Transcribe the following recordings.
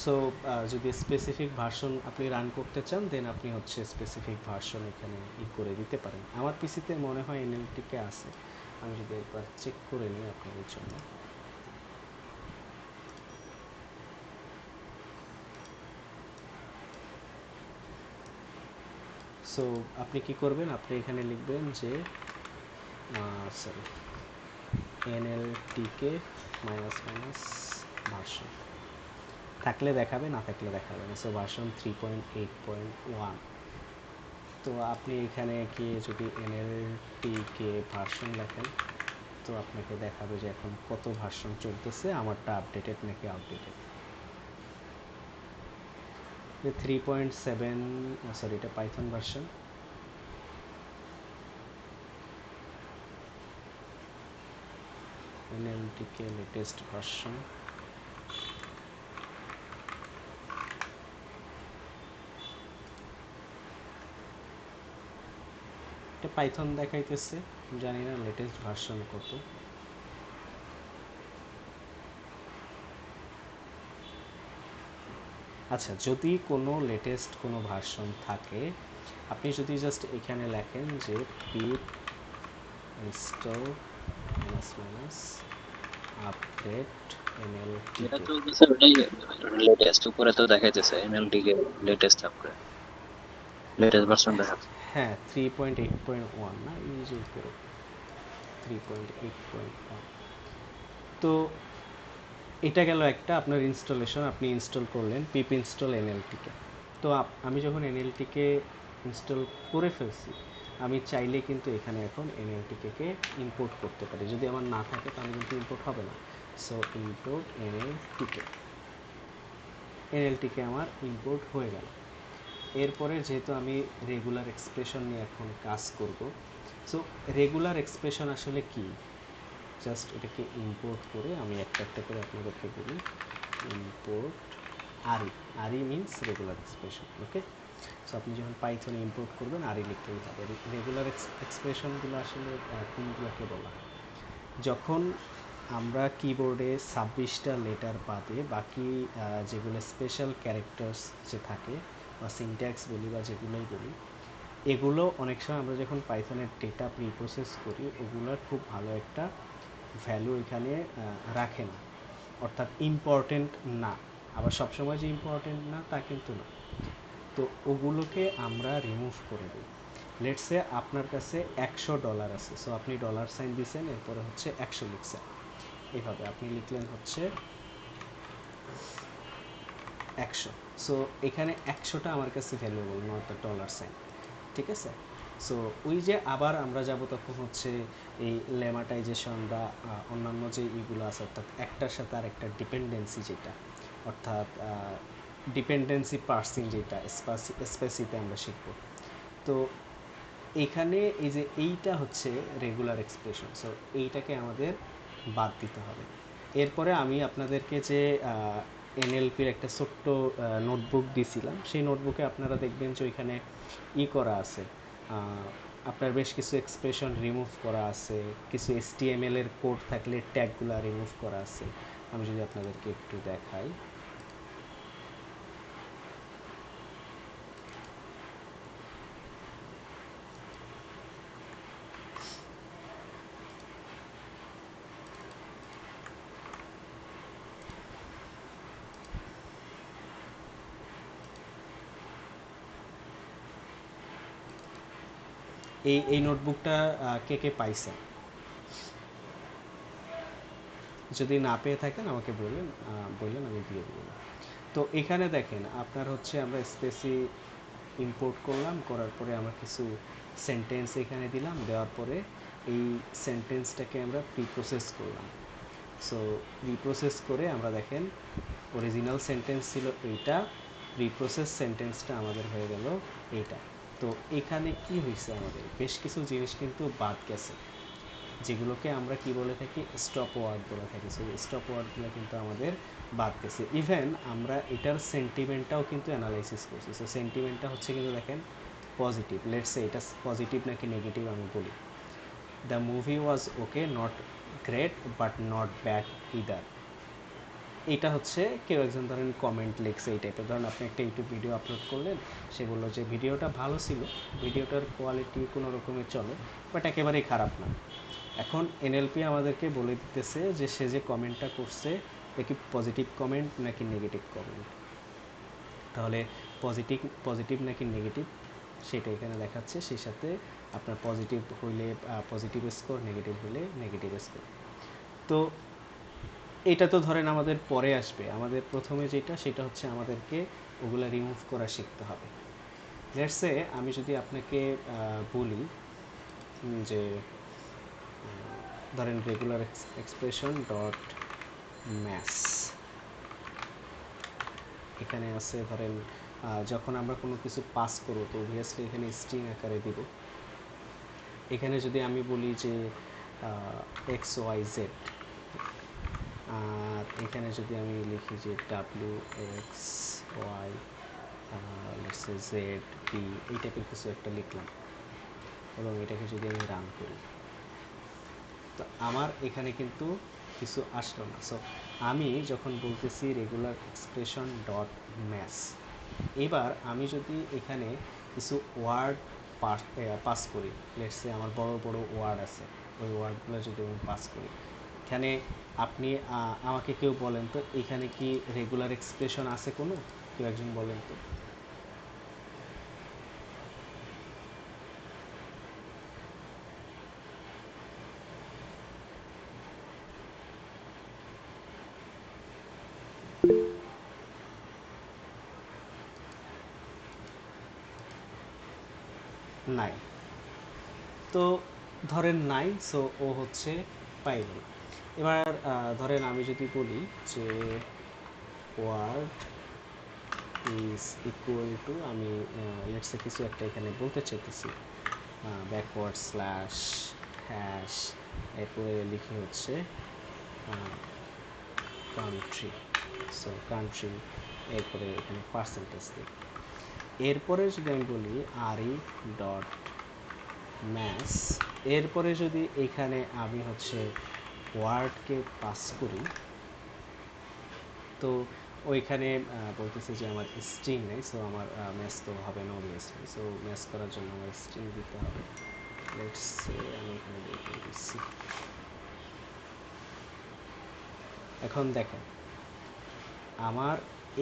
So যদি specific version আপনি run করতে চান দেন আপনি হচ্ছে স্পেসিফিক ভার্সন এখানে করে দিতে পারেন। আমার পিসিতে মনে হয় এনএলটিকে আছে, আমি যদি একবার চেক করে নিই আপনাদের জন্য। সো আপনি কি করবেন, আপনি এখানে লিখবেন যে সরি এনএলটিকে মাইনাস মাইনাস ভার্সন, থাকলে দেখাবে, না থাকলে দেখাবে না। So version 3.8.1। তো আপনি এখানে গিয়ে যদি এনএলটিকে ভার্সন লেখেন তো আপনাকে দেখাবে যে এখন কত ভার্সন চলতেছে, আমারটা আপডেটেড নাকি আউটডেটেড। 3.7, সরি এটা পাইথন ভার্সন। এনএলটিকে লেটেস্ট ভার্সন, এটা পাইথন দেখাইতেছে, জানি না লেটেস্ট ভার্সন কত। আচ্ছা, যদি কোনো লেটেস্ট কোনো ভার্সন থাকে আপনি যদি জাস্ট এখানে লেখেন যে পিপ ইনস্টল মাইনাস মাইনাস আপডেট যেটা এনএলটিকে। চলতেছে ওটাই লেটেস্ট, উপরে তো দেখাইতেছে এমএলটি কে লেটেস্ট আপগ্রেড, লেটেস্ট ভার্সন দেখাচ্ছে। হ্যাঁ 3.8.1 না, এই যে উপরে 3.8.1। তো এটা গেল একটা আপনার ইনস্টলেশন, আপনি ইনস্টল করলেন পিপ ইনস্টল এনএলটিকে। তো আমি যখন এনএলটিকে ইনস্টল করে ফেলছি আমি চাইলে কিন্তু এখানে এখন এনএলটিকে ইম্পোর্ট করতে পারি, যদি আমার না থাকে তাহলে কিন্তু ইম্পোর্ট হবে না। সো ইম্পোর্ট এনএলটিকে আমার ইম্পোর্ট হয়ে গেল। এরপরে যেহেতু আমি রেগুলার এক্সপ্রেশন নিয়ে এখন কাজ করব, সো রেগুলার এক্সপ্রেশন আসলে কি, জাস্ট এটাকে ইম্পোর্ট করে আমি একটা একটা করে আপনাদেরকে বলি। Import R E, R E means regular expression. Okay, so আপনি যখন পাইথনে ইম্পোর্ট করবেন আরই লিখলেই হবে। রেগুলার এক্সপ্রেশনগুলো আসলে কোনগুলোকে বলা হয়, যখন আমরা কিবোর্ডে 26টা লেটার বাদে বাকি যেগুলো স্পেশাল ক্যারেক্টার্স যে থাকে বা সিনট্যাক্স বলি বা যেগুলোই বলি, এগুলো অনেক সময় আমরা যখন পাইথনের ডেটা প্রি প্রসেস করি ওগুলোর খুব ভালো একটা ভ্যালু এখানে রাখে না, অর্থাৎ ইম্পর্টেন্ট না। আবার সবসময় যে ইম্পর্টেন্ট না তা কিন্তু না। তো ওগুলোকে আমরা রিমুভ করে দিই। লেটসে আপনার কাছে $100 আছে, সো আপনি ডলার সাইন দিয়েছেন, এরপরে হচ্ছে 100 লিখছেন, এইভাবে আপনি লিখলেন হচ্ছে 100। সো এখানে 100টা আমার কাছে valuable, not the dollar sign. ঠিক আছে, সো ওই যে আবার আমরা যাব তখন হচ্ছে এই লেমাটাইজেশন বা অন্যান্য যে ইগুলো আছে, অর্থাৎ একটার সাথে আর একটা ডিপেন্ডেন্সি যেটা, অর্থাৎ ডিপেন্ডেন্সি পার্সিং যেটা স্পেসিতে আমরা শিখব। তো এখানে এই যে এইটা হচ্ছে রেগুলার এক্সপ্রেশন, সো এইটাকে আমাদের বাদ দিতে হবে। এরপরে আমি আপনাদেরকে যে এনএলপির একটা ছোট্ট নোটবুক দিছিলাম, সেই নোটবুকে আপনারা দেখবেন যে ওইখানে করা আছে, আপনার বেশ কিছু এক্সপ্রেশন রিমুভ করা আছে, কিছু এসটিএমএল এর কোড থাকলে ট্যাগগুলো রিমুভ করা আছে। আমি যদি আপনাদেরকে একটু দেখাই, এই নোটবুকটা কে কে পাইছেন, যদি না পেয়ে থাকেন আমাকে বললেন, বললেন আমি দিয়ে দেবো। তো এখানে দেখেন আপনার হচ্ছে আমরা স্পেসি ইম্পোর্ট করলাম, করার পরে আমরা কিছু সেন্টেন্স এখানে দিলাম, দেওয়ার পরে এই সেন্টেন্সটাকে আমরা প্রিপ্রসেস করলাম। সো প্রিপ্রসেস করে আমরা দেখেন অরিজিনাল সেন্টেন্স ছিল এইটা, প্রিপ্রসেস সেন্টেন্সটা আমাদের হয়ে গেল এইটা। তো এখানে কি হয়েছে, আমাদের বেশ কিছু জিনিস কিন্তু বাদ গেছে, যেগুলোকে আমরা কি বলে থাকি, স্টপ ওয়ার্ড বলে থাকি। সো স্টপ ওয়ার্ডগুলো কিন্তু আমাদের বাদ গেছে। ইভেন আমরা এটার সেন্টিমেন্টটাও কিন্তু অ্যানালাইসিস করছি। সো সেন্টিমেন্টটা হচ্ছে কিন্তু দেখেন পজিটিভ, লেটস সে এটা পজিটিভ নাকি নেগেটিভ আমি বলি। The movie was okay, not great but not bad either. এটা হচ্ছে কেউ একজন ধরেন কমেন্ট লিখছে এই টাইপের, ধরেন আপনি একটা ইউটিউব ভিডিও আপলোড করলেন, সে বললো যে ভিডিওটা ভালো ছিল, ভিডিওটার কোয়ালিটি কোনো রকমের চলে, বাট একেবারেই খারাপ না। এখন এনএলপি আমাদেরকে বলে দিতেছে যে সে যে কমেন্টটা করছে এটা কি পজিটিভ কমেন্ট নাকি নেগেটিভ কমেন্ট। তাহলে পজিটিভ পজিটিভ নাকি নেগেটিভ সেটা এখানে দেখাচ্ছে, সেই সাথে আপনার পজিটিভ হইলে পজিটিভ স্কোর, নেগেটিভ হইলে নেগেটিভ স্কোর। তো এটা তো ধরেন আমাদের পরে আসবে, আমাদের প্রথমে যেটা সেটা হচ্ছে আমাদেরকে ওগুলো রিমুভ করা শিখতে হবে। লেটস সে আমি যদি আপনাকে বলি যে ধরেন রেগুলার এক্সপ্রেশন ডট ম্যাথস, এখানে আছে ধরেন যখন আমরা কোনো কিছু পাস করব তো অবভিয়াসলি এখানে স্ট্রিং আকারে দিব। এখানে যদি আমি বলি যে এক্স ওয়াই জেড, আর এখানে যদি আমি লিখি যে W X Y Z P, এই টাইপের কিছু একটা লিখলাম এবং এটাকে যদি আমি রান করি, তো আমার এখানে কিন্তু কিছু আসলো না। সো আমি যখন বলতেছি রেগুলার এক্সপ্রেশন ডট ম্যাথস, এবার আমি যদি এখানে কিছু ওয়ার্ড পাস করি, লেটস সে আমার বড় বড় ওয়ার্ড আছে, ওই ওয়ার্ডগুলো যদি আমি পাস করি, এখানে আপনি আমাকে কেউ বলেন তো এখানে কি রেগুলার এক্সপ্রেশন আছে কোনো, কেউ একজন বলেন তো। নাই। তো ধরেন নাই, সো ও হচ্ছে পাইল। এবার ধরেন আমি যদি বলি যে ওয়ার্ড ইজ ইকুয়াল টু, আমি লেটসে কিছু একটা এখানে বলতে চাইতেছি, ব্যাকওয়ার্ড স্ল্যাশ হ্যাশ, এরপরে লিখি হচ্ছে কান্ট্রি, সো কান্ট্রি, এরপরে এখানে পার্সেন্টেজ দিই। এরপরে যদি আমি বলি আরই ডট ম্যাথস, এরপরে যদি এখানে আমি হচ্ছে ওয়ার্ডকে পাস করি, তো ওইখানে বলতেছে যে আমার স্ট্রিং নেই, সো আমার ম্যাথস তো হবে না অবভিয়াসলি, সো ম্যাথস করার জন্য আমার স্ট্রিং দিতে হবে। লেটস সে আমি এখানে দিয়ে দিচ্ছি। এখন দেখেন আমার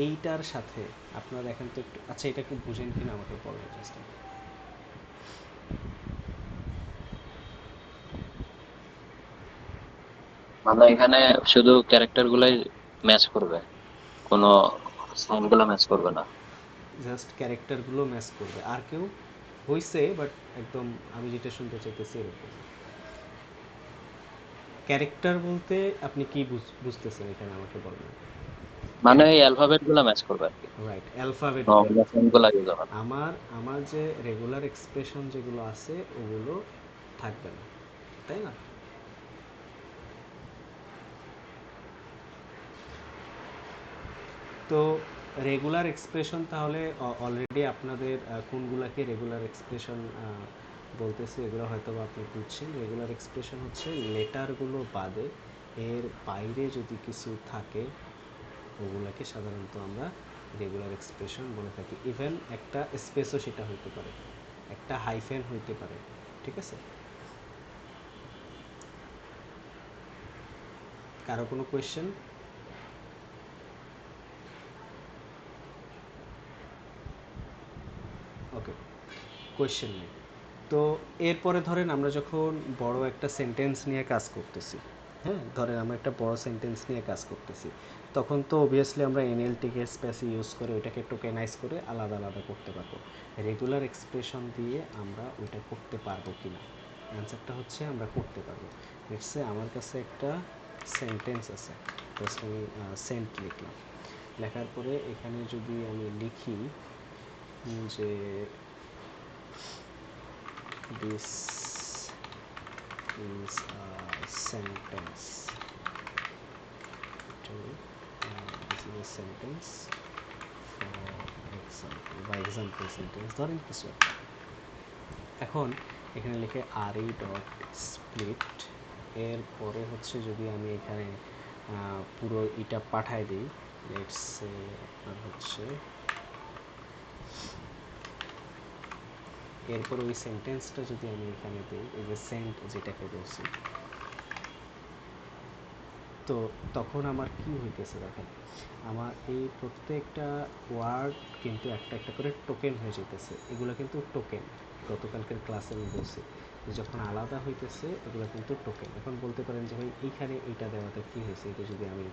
এইটার সাথে আপনারা দেখেন তো একটু, আচ্ছা এটা কি বুঝেন কিনা আমাকে বলেন জাস্ট। মানে এখানে শুধু ক্যারেক্টার গুলাই ম্যাচ করবে, কোনো সাইন গুলো ম্যাচ করবে না। জাস্ট ক্যারেক্টারগুলো ম্যাচ করবে, আর কেউ হইছে বাট একদম আমি যেটা শুনতে চাইতেছি এরকম। ক্যারেক্টার বলতে আপনি কি বুঝতেছেন এখানে আমাকে বলেন। মানে এই অ্যালফাবেট গুলো ম্যাচ করবে আর কি, রাইট, অ্যালফাবেটগুলো। কোনো সাইন গুলো ইউজ হবে না। আমার আমার যে রেগুলার এক্সপ্রেশন যেগুলো আছে ওগুলো থাকবে না, তাই না? তো রেগুলার এক্সপ্রেশন তাহলে অলরেডি আপনাদের কোনগুলাকে রেগুলার এক্সপ্রেশন বলতেছে এগুলো হয়তো বা আপনি বুঝছেন। রেগুলার এক্সপ্রেশন হচ্ছে লেটারগুলো বাদে এর বাইরে যদি কিছু থাকে ওগুলাকে সাধারণত আমরা রেগুলার এক্সপ্রেশন বলে থাকি। ইভেন একটা স্পেসও সেটা হইতে পারে, একটা হাইফেন হইতে পারে, ঠিক আছে? কারো কোনো কোয়েশ্চেন? ওকে, কোয়েশ্চেন নেই। তো এরপরে ধরেন আমরা যখন বড় একটা সেন্টেন্স নিয়ে কাজ করতেছি, হ্যাঁ ধরেন আমরা একটা বড় সেন্টেন্স নিয়ে কাজ করতেছি, তখন তো অবভিয়াসলি আমরা এনএলটিকে স্পেস ইউজ করে ওইটাকে টোকেনাইজ করে আলাদা আলাদা করতে পারবো। রেগুলার এক্সপ্রেশন দিয়ে আমরা ওইটা করতে পারবো কি না? অ্যান্সারটা হচ্ছে আমরা করতে পারবো। লেটস আমার কাছে একটা সেন্টেন্স আছে, জাস্ট আমি সেন্ট লিখলাম, লেখার পরে এখানে যদি আমি লিখি যে this is a sentence to this is a sentence for example বা example sentence ধরেন কিছু একটা। এখন এখানে লিখে আরই ডট স্প্লিট, এর পরে হচ্ছে যদি আমি এখানে পুরো এটা পাঠায় দিই, লেটস সে আপনার হচ্ছে এরপর ওই সেন্টেন্সটা যদি আমি এখানে দিই, এই যে সেন্ট যেটাকে বলছি, তো তখন আমার কি হইতেছে দেখেন, আমার এই প্রত্যেকটা ওয়ার্ড কিন্তু একটা একটা করে টোকেন হয়ে যেতেছে। এগুলো কিন্তু টোকেন, গতকালকের ক্লাসে আমি বলছি যে যখন আলাদা হইতেছে এগুলো কিন্তু টোকেন। এখন বলতে পারেন যে ভাই এইখানে এইটা দেওয়াতে কি হয়েছে, এটা যদি আমি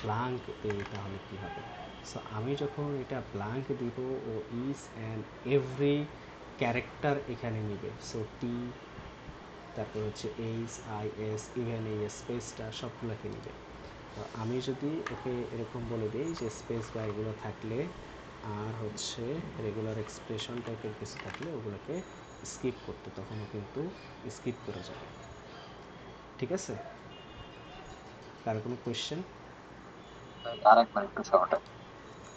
ব্লাঙ্ক দিই তাহলে কি হবে। সো আমি যখন এটা ব্লাঙ্ক দিব, ও ইজ অ্যান্ড এভরি ক্যারেক্টার এখানে নিবে। সো টি, তারপর হচ্ছে এইচ আই এস, ইভেন এই স্পেসটা সবগুলোকে নিবে। তো আমি যদি ওকে এরকম বলে দিই যে স্পেস বা এগুলো থাকলে আর হচ্ছে রেগুলার এক্সপ্রেশন টাইপের কিছু থাকলে ওগুলোকে স্কিপ করতে, তখনও কিন্তু স্কিপ করে যাবে। ঠিক আছে, কারো কোনো কোয়েশ্চেন? আরেকবার একটু শর্ট।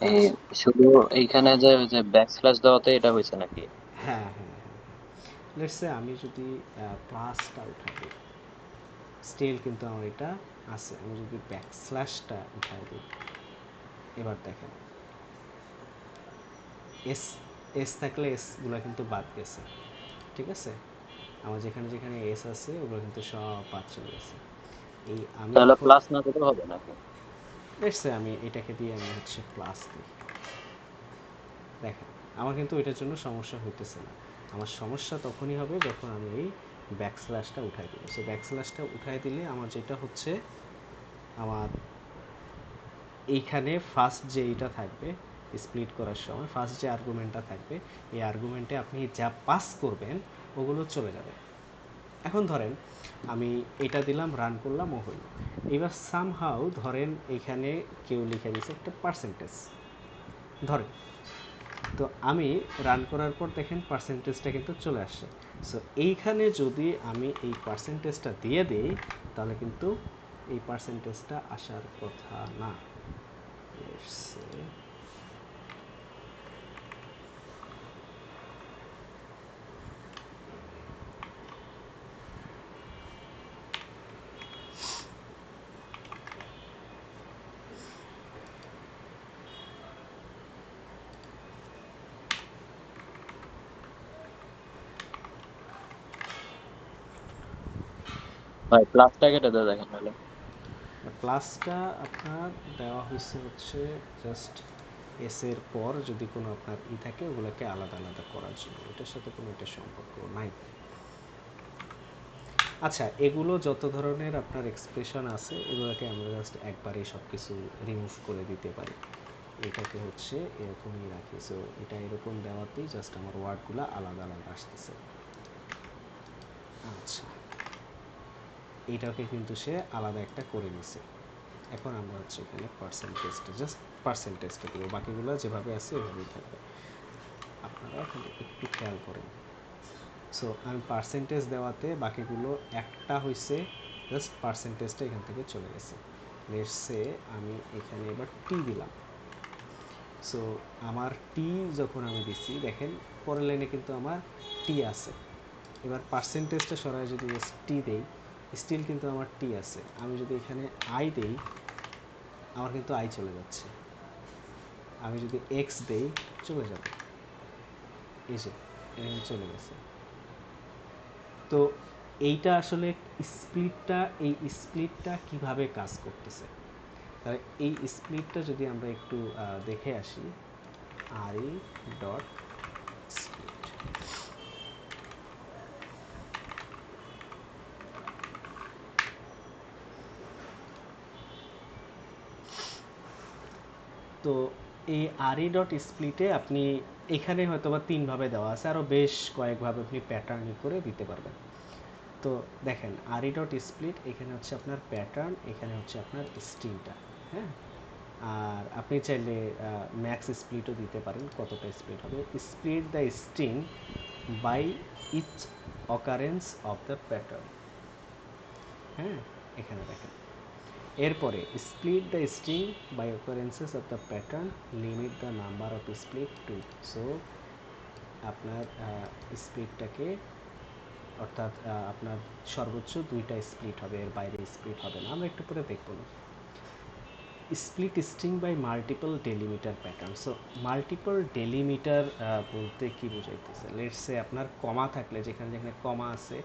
এই আচ্ছা, শুধু এইখানে যে যে ব্যাকস্ল্যাশ দেওয়াতে এটা হয়েছে নাকি? হ্যাঁ হ্যাঁ হ্যাঁ হ্যাঁ, লেটসে আমি যদি প্লাসটা উঠাই দিই, স্টিল কিন্তু আমার এটা আছে। আমি যদি ব্যাকস্ল্যাশটা উঠাই দিই, এবার দেখেন এস, এস থাকলে এসগুলো কিন্তু বাদ গেছে। ঠিক আছে, আমার যেখানে যেখানে এস আছে ওগুলো কিন্তু সব বাদ চলে গেছে। এই আমি তাহলে এখন প্লাস না দিলেও হবে নাকি? লেটসে আমি এটাকে দিয়ে আমি হচ্ছে প্লাস দিই, দেখেন আমার কিন্তু এটার জন্য সমস্যা হইতেছে না। আমার সমস্যা তখনই হবে যখন আমি এই ব্যাকস্ল্যাশটা উঠাই দিব। সো ব্যাকস্ল্যাশটা উঠাই দিলে আমার যেটা হচ্ছে, আমার এইখানে ফার্স্ট যে এইটা থাকবে স্প্লিট করার সময়, ফার্স্ট যে আর্গুমেন্টটা থাকবে, এই আর্গুমেন্টে আপনি যা পাস করবেন ওগুলো চলে যাবে। এখন ধরেন আমি এটা দিলাম, রান করলাম, ও হইল। এবার সামহাউ ধরেন এখানে কেউ লিখে দিয়েছে একটা পার্সেন্টেজ ধরেন, তো আমি রান করার পর দেখেন পার্সেন্টেজটা কিন্তু চলে আসছে। সো এইখানে যদি আমি এই পার্সেন্টেজটা দিয়ে দিই তাহলে কিন্তু এই পার্সেন্টেজটা আসার কথা না। Let's say ভাই প্লাসটা কেটে দেয় দেখেন নাহলে। প্লাসটা আপনার দেওয়া হয়েছে হচ্ছে জাস্ট এস এর পর যদি কোনো আপনার থাকে ওগুলোকে আলাদা আলাদা করার জন্য, এটার সাথে কোনো এটা সম্পর্ক নাই। আচ্ছা, এগুলো যত ধরনের আপনার এক্সপ্রেশন আছে এগুলোকে আমরা জাস্ট একবারেই সব কিছু রিমুভ করে দিতে পারি। এটাকে হচ্ছে এরকমই রাখি। সো এটা এরকম দেওয়াতেই জাস্ট আমার ওয়ার্ডগুলো আলাদা আলাদা আসতেছে। আচ্ছা, এটাকে কিন্তু সে আলাদা একটা করে নিছে। এখন আমরা হচ্ছে এখানে পার্সেন্টেজটা জাস্ট পার্সেন্টেজটা দেবো, বাকিগুলো যেভাবে আছে ওইভাবেই থাকবে। আপনারা কিন্তু একটু খেয়াল করেন। সো আমি পার্সেন্টেজ দেওয়াতে বাকিগুলো একটা হয়েছে, জাস্ট পার্সেন্টেজটা এখান থেকে চলে গেছে। লেটস সে আমি এখানে এবার টি দিলাম। সো আমার টি যখন আমি দিচ্ছি দেখেন পরের লাইনে কিন্তু আমার টি আছে। এবার পার্সেন্টেজটা সরাই যদি জাস্ট টি দেই, স্টিল কিন্তু আমার টি আছে। আমি যদি এখানে আই দেই আমার কিন্তু আই চলে যাচ্ছে। আমি যদি এক্স দেই চলে যাবে, এই যে এখানে চলে গেছে। তো এইটা আসলে স্প্লিটটা, এই স্প্লিটটা কিভাবে কাজ করতেছে, তাহলে এই স্প্লিটটা যদি আমরা একটু দেখে আসি, আর ই ডট স্প্লিট। তো এই আর ই ডট স্প্লিটে আপনি এখানে হয়তো বা তিনভাবে দেওয়া আছে, আরও বেশ কয়েকভাবে আপনি প্যাটার্ন করে দিতে পারবেন। তো দেখেন আর ই ডট স্প্লিট, এখানে হচ্ছে আপনার প্যাটার্ন, এখানে হচ্ছে আপনার স্ট্রিংটা। হ্যাঁ, আর আপনি চাইলে ম্যাক্স স্প্লিটও দিতে পারেন, কতটা স্প্লিট হবে। Split the string by each occurrence of the pattern. হ্যাঁ, এখানে দেখেন এরপরে split the string by occurrences of the pattern, limit the number of split to. So আপনার স্প্লিটটাকে, অর্থাৎ আপনার সর্বোচ্চ দুইটা স্প্লিট হবে, এর বাইরে স্প্লিট হবে না। আমরা একটু পরে দেখব না। Split string by multiple delimiter pattern. So multiple delimiter বলতে কি বোঝাইতেছে, লেটস সে আপনার কমা থাকলে যেখানে যেখানে কমা আছে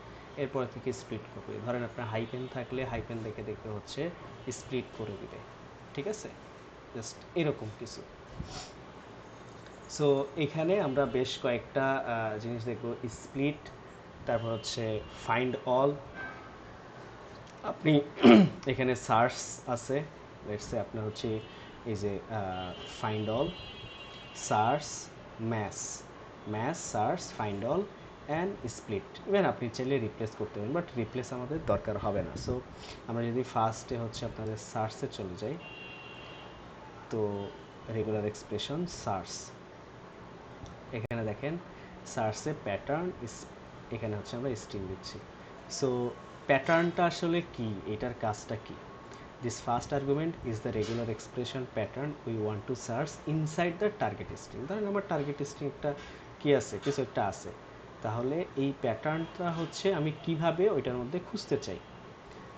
এরপর থেকে স্প্লিট করবে। ধরেন আপনার হাইপেন থাকলে হাইপেন দেখে দেখে হচ্ছে স্প্লিট করে দিবে, ঠিক আছে, জাস্ট এরকম কিছু। সো এখানে আমরা বেশ কয়েকটা জিনিস দেখব, স্প্লিট, তারপর হচ্ছে ফাইন্ড অল। আপনি এখানে সার্চ আছে, লেটস সে আপনার হচ্ছে এই যে find all, search, mass, mass, search, find all and split. Even আপনি চাইলে রিপ্লেস করতে পারেন, বাট রিপ্লেস আমাদের দরকার হবে না। সো আমরা যদি ফার্স্টে হচ্ছে আপনাদের সার্চে চলে যাই, তো রেগুলার এক্সপ্রেশন সার্চ, এখানে দেখেন সার্চে প্যাটার্ন, এখানে হচ্ছে আমরা স্ট্রিং দিচ্ছি। সো প্যাটার্নটা আসলে কি, এটার কাজটা কি? This first argument is the regular expression pattern we want to search inside the target string. ধরেন আমার টার্গেট স্ট্রিং একটা কি আছে, কিছু একটা আছে, তাহলে এই প্যাটার্নটা হচ্ছে আমি কিভাবে ওইটার মধ্যে খুঁজতে চাই।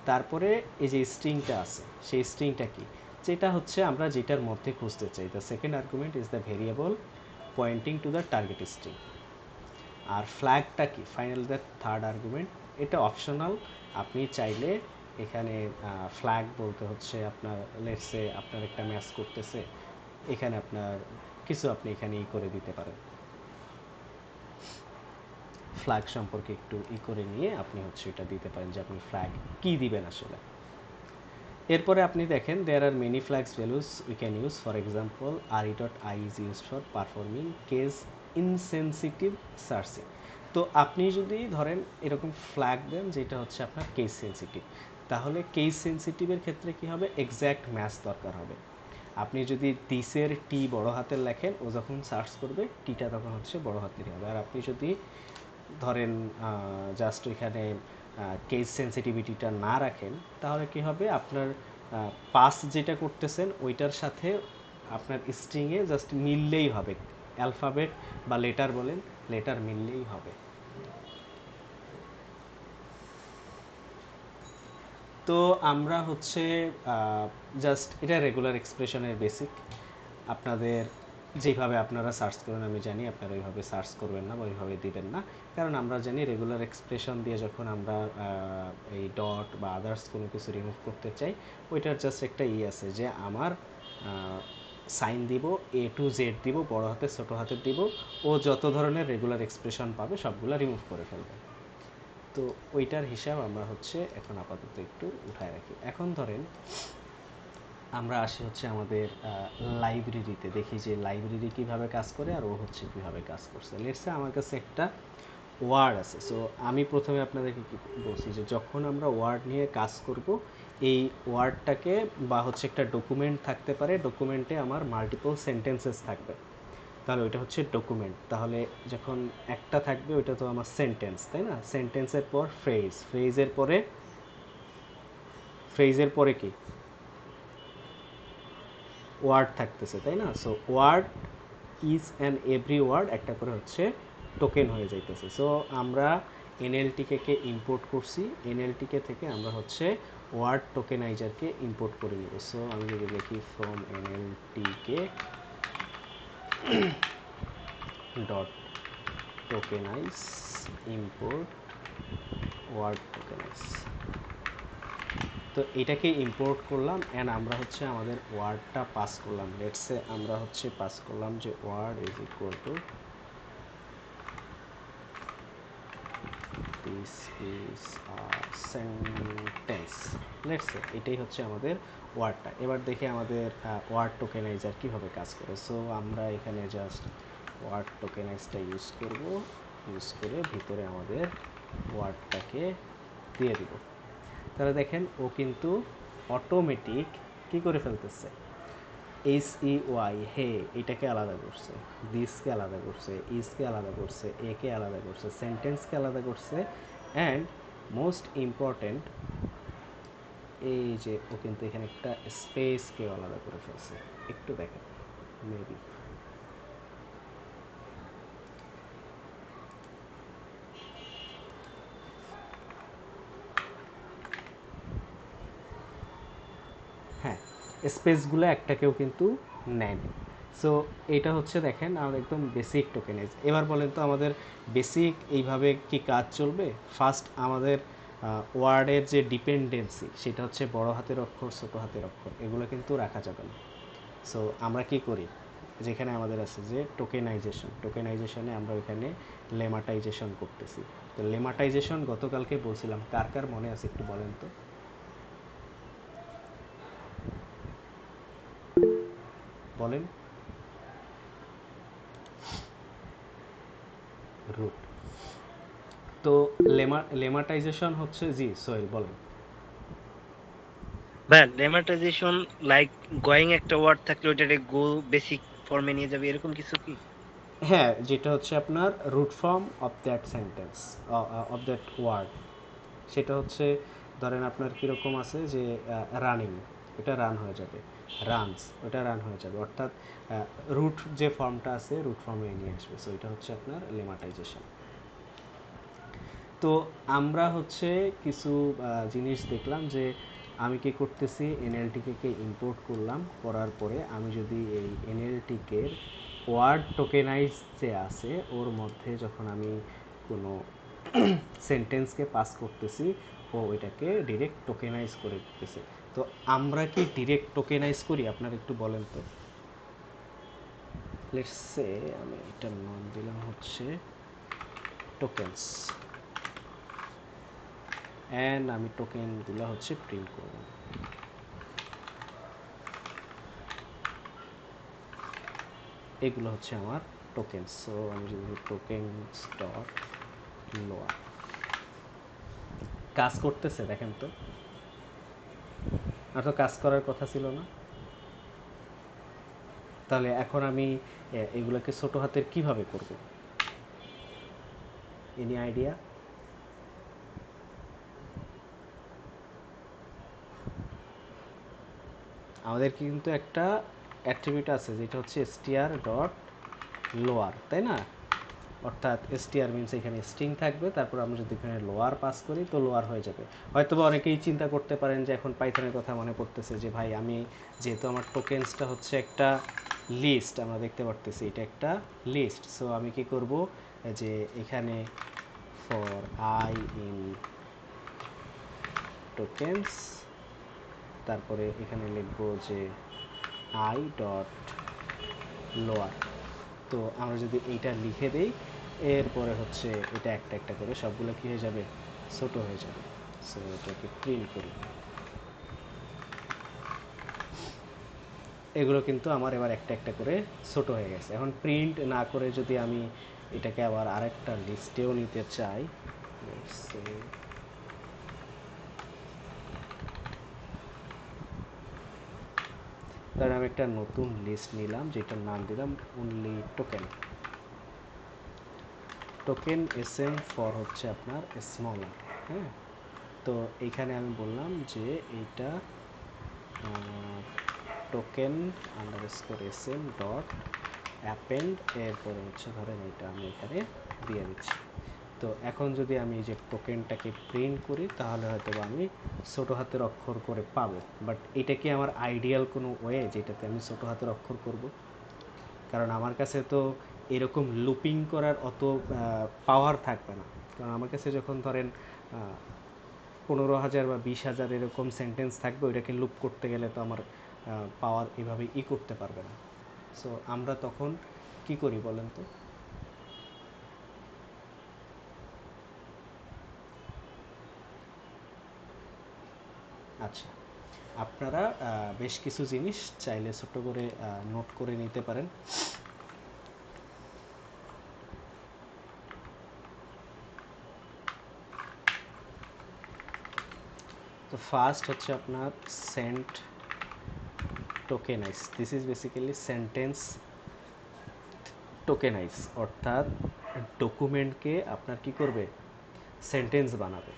তারপরে এই যে স্ট্রিংটা আছে, সেই স্ট্রিংটা কি, যেটা হচ্ছে আমরা যেটার মধ্যে খুঁজতে চাই। The second argument is the variable pointing to the target string. আর ফ্ল্যাগটা কি, ফাইনাল দ্য থার্ড আর্গুমেন্ট, এটা অপশনাল। আপনি চাইলে এখানে ফ্ল্যাগ বলতে হচ্ছে আপনার লেটসে আপনার একটা ম্যাচ করতেছে, এখানে আপনার কিছু আপনি এখানে করে দিতে পারেন, ফ্ল্যাগ সম্পর্কে একটু করে নিয়ে আপনি হচ্ছে এটা দিতে পারেন যে আপনি ফ্ল্যাগ কি দিবেন আসলে। এরপরে আপনি দেখেন there are many flags values we can use. For example RE.I is used for performing case insensitive searching. তো আপনি যদি ধরেন এরকম ফ্ল্যাগ দেন যেটা হচ্ছে আপনার কেস সেন্সিটিভ, তাহলে কেস সেন্সিটিভের ক্ষেত্রে কি হবে, এক্স্যাক্ট ম্যাচ দরকার হবে। আপনি যদি দিসের টি বড় হাতের লেখেন, ও যখন সার্চ করবে টিটা তখন হচ্ছে বড় হাতেরই হবে। আর আপনি যদি ধরেন জাস্ট এখানে কেস সেন্সিটিভিটিটা না রাখেন, তাহলে কি হবে, আপনার পাস যেটা করতেছেন ওইটার সাথে আপনার স্ট্রিংয়ে জাস্ট মিললেই হবে, অ্যালফাবেট বা লেটার বলেন, লেটার মিললেই হবে। তো আমরা হচ্ছে জাস্ট এটা রেগুলার এক্সপ্রেশনের বেসিক। আপনাদের যেভাবে আপনারা সার্চ করেন আমি জানি আপনারা ওইভাবে সার্চ করবেন না বা ওইভাবে দিবেন না, কারণ আমরা জানি রেগুলার এক্সপ্রেশন দিয়ে যখন আমরা এই ডট বা আদার্স কোনো কিছু রিমুভ করতে চাই, ওইটার জাস্ট একটা আছে যে আমার সাইন দিব, A to Z দিব, বড় হাতে ছোটো হাতে দিব, ও যত ধরনের রেগুলার এক্সপ্রেশন পাবে সবগুলো রিমুভ করে ফেলবে। তো ওইটার হিসাব আমরা হচ্ছে এখন আপাতত একটু উঠায় রাখি। এখন ধরেন আমরা আসি হচ্ছে আমাদের লাইব্রেরিতে, দেখি যে লাইব্রেরি কিভাবে কাজ করে আর ও হচ্ছে কিভাবে কাজ করছে। লেটস সে আমার কাছে একটা ওয়ার্ড আছে। সো আমি প্রথমে আপনাদেরকে কি বলছি যে যখন আমরা ওয়ার্ড নিয়ে কাজ করব, এই ওয়ার্ডটাকে বা হচ্ছে একটা ডকুমেন্ট থাকতে পারে, ডকুমেন্টে আমার মাল্টিপল সেন্টেন্সেস থাকবে, তাহলে ওইটা হচ্ছে ডকুমেন্ট। তাহলে যখন একটা থাকবে ওইটা তো আমার সেন্টেন্স, তাই না? সেন্টেন্সের পর ফ্রেজ, ফ্রেজের পরে কি ওয়ার্ড থাকতেছে, তাই না? So word, is and every word একটা করে হচ্ছে টোকেন হয়ে যাইতেছে। সো আমরা এনএলটিকে ইম্পোর্ট করছি, এনএলটিকে থেকে আমরা হচ্ছে ওয়ার্ড টোকেনাইজারকে ইম্পোর্ট করে নিব। সো আমি যদি লিখি from NLTK dot tokenize import word tokenize, তো এটাকে ইম্পোর্ট করলাম অ্যান্ড আমরা হচ্ছে আমাদের ওয়ার্ডটা পাস করলাম। লেটসে আমরা হচ্ছে পাস করলাম যে word is equal to this is a sentence. Let's say এটাই হচ্ছে আমাদের ওয়ার্ডটা। এবার দেখি আমাদের ওয়ার্ড টোকেনাইজার কীভাবে কাজ করে। সো আমরা এখানে জাস্ট ওয়ার্ড টোকেনাইজটা ইউজ করব, ইউজ করে ভিতরে আমাদের ওয়ার্ডটাকে দিয়ে দিব। তাহলে দেখেন ও কিন্তু অটোমেটিক কী করে ফেলতেছে, SEY হে এটাকে আলাদা করছে, দিসকে আলাদা করছে, ইজকে আলাদা করছে, একে আলাদা করছে, সেন্টেন্সকে আলাদা করছে, অ্যান্ড মোস্ট ইম্পর্ট্যান্ট এই যে ও কিন্তু এখানে একটা স্পেসকেও আলাদা করে ফেলছে। একটু দেখেন মেবি, হ্যাঁ, স্পেসগুলো একটাকেও কিন্তু নেয়নি। সো এটা হচ্ছে দেখেন আমাদের একদম বেসিক টোকেনাইজ। এবার বলেন তো আমাদের বেসিক এইভাবে কি কাজ চলবে? ফার্স্ট আমাদের ওয়ার্ডের যে ডিপেন্ডেন্সি সেটা হচ্ছে বড় হাতের অক্ষর ছোট হাতের অক্ষর এগুলো কিন্তু রাখা যাবে না। সো আমরা কি করি, যেখানে আমাদের আছে যে টোকেনাইজেশনে আমরা ওইখানে লেমাটাইজেশন করতেছি। তো লেমাটাইজেশন গতকালকে বলছিলাম, কার কার মনে আছে একটু বলেন তো, বলেন। রুট। তো লেমাটাইজেশন হচ্ছে, জি সোহেল বলেন। ভাই লেমাটাইজেশন লাইক গোয়িং একটা ওয়ার্ড থাকলে ওইটারে গো বেসিক ফর্মে নিয়ে যাবে এরকম কিছু কি? হ্যাঁ, যেটা হচ্ছে আপনার root form of that sentence, of that word, সেটা হচ্ছে ধরেন আপনার কীরকম আছে যে রানিং, ওটা রান হয়ে যাবে, রানস ওটা রান হয়ে যাবে, অর্থাৎ রুট যে ফর্মটা আছে রুট ফর্মে নিয়ে আসবে। সো এটা হচ্ছে আপনার লেমাটাইজেশন। তো আমরা হচ্ছে কিছু জিনিস দেখলাম যে আমি কি করতেছি, এনএলটিকে ইম্পোর্ট করলাম, করার পরে আমি যদি এই এনএলটিকে ওয়ার্ড টোকেনাইজ যে আছে ওর মধ্যে যখন আমি কোনো সেন্টেন্সকে পাস করতেছি ও এটাকে ডিরেক্ট টোকেনাইজ করে দিতেছে। তো আমরা কি ডিরেক্ট টোকেনাইজ করি? আপনারা একটু বলেন তো। লেটস সে আমি এটার নাম দিলাম হচ্ছে টোকেনস, অ্যান্ড আমি টোকেনগুলো হচ্ছে প্রিন্ট করব। এগুলো হচ্ছে আমার টোকেনস। সো আমি যদি টোকেনস ডট লোয়ার, কাজ করতেছে দেখেন তো, আর তো কাজ করার কথা ছিল না। তাহলে এখন আমি এগুলোকে ছোট হাতের কিভাবে করব? Any idea? আমাদের কিন্তু একটা অ্যাট্রিবিউট আছে যেটা হচ্ছে str ডট লোয়ার, তাই না? অর্থাৎ str মিনস এখানে স্ট্রিং থাকবে, তারপর আমরা যদি এখানে লোয়ার পাস করি তো লোয়ার হয়ে যাবে। হয়তো বা অনেকেই চিন্তা করতে পারেন যে এখন পাইথনের কথা মনে পড়তেছে যে ভাই আমি যেহেতু আমার টোকেন্সটা হচ্ছে একটা লিস্ট, আমরা দেখতে পারতেছি এটা একটা লিস্ট, সো আমি কি করব যে এখানে ফর আই ইন টোকেন্স, তারপরে এখানে লিখব যে আই ডট লোয়ার। তো আমরা যদি এইটা লিখে দেই এরপরে হচ্ছে এটা একটা একটা করে সবগুলো কী হয়ে যাবে, ছোট হয়ে যাবে। সো এটাকে প্রিন্ট করি। এগুলো কিন্তু আমার এবার একটা একটা করে ছোট হয়ে গেছে। এখন প্রিন্ট না করে যদি আমি এটাকে আবার আরেকটা লিস্টেও নিতে চাই, তাহলে আমি একটা নতুন লিস্ট নিলাম যেটার নাম দিলাম only token. Token S M for হচ্ছে আপনার স্মলার। হ্যাঁ, তো এইখানে আমি বললাম যে এইটা token underscore S M dot append, এরপরে হচ্ছে ধরেন এটা আমি এখানে দিয়ে দিচ্ছি। তো এখন যদি আমি এই যে টোকেনটাকে প্রিন্ট করি তাহলে হয়তো আমি ছোটো হাতের অক্ষর করে পাবো, বাট এটা কি আমার আইডিয়াল কোনো ওয়ে যেটাতে আমি ছোটো হাতের অক্ষর করব? কারণ আমার কাছে তো এরকম লুপিং করার অত পাওয়ার থাকবে না। কারণ আমার কাছে যখন ধরেন 15,000 বা 20,000 এরকম সেন্টেন্স থাকবে, ওইটাকে লুপ করতে গেলে তো আমার পাওয়ার এভাবে করতে পারবে না। সো আমরা তখন কি করি বলেন তো? আচ্ছা, আপনারা বেশ কিছু জিনিস চাইলে ছোট করে নোট করে নিতে পারেন। তো ফার্স্ট হচ্ছে আপনার sent tokenize, this is basically sentence tokenize, অর্থাৎ ডকুমেন্টকে আপনার কি করবে, সেন্টেন্স বানাবে।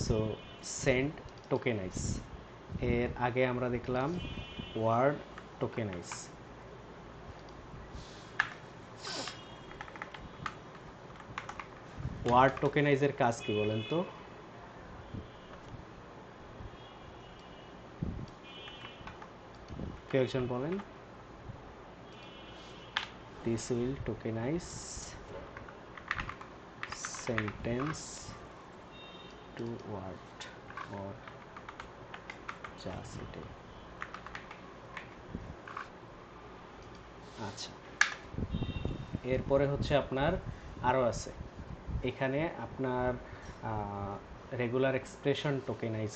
সো সেন্ট টোকেনাইজ, এর আগে আমরা দেখলাম ওয়ার্ড টোকেনাইজ। ওয়ার্ড টোকেনাইজের কাজ কি বলেন তো? কেউ একজন বলেন। This will tokenize sentence to word or just এটাই। আচ্ছা, এরপরে হচ্ছে আপনার আরও আছে এখানে আপনার রেগুলার এক্সপ্রেশন টোকেনাইজ,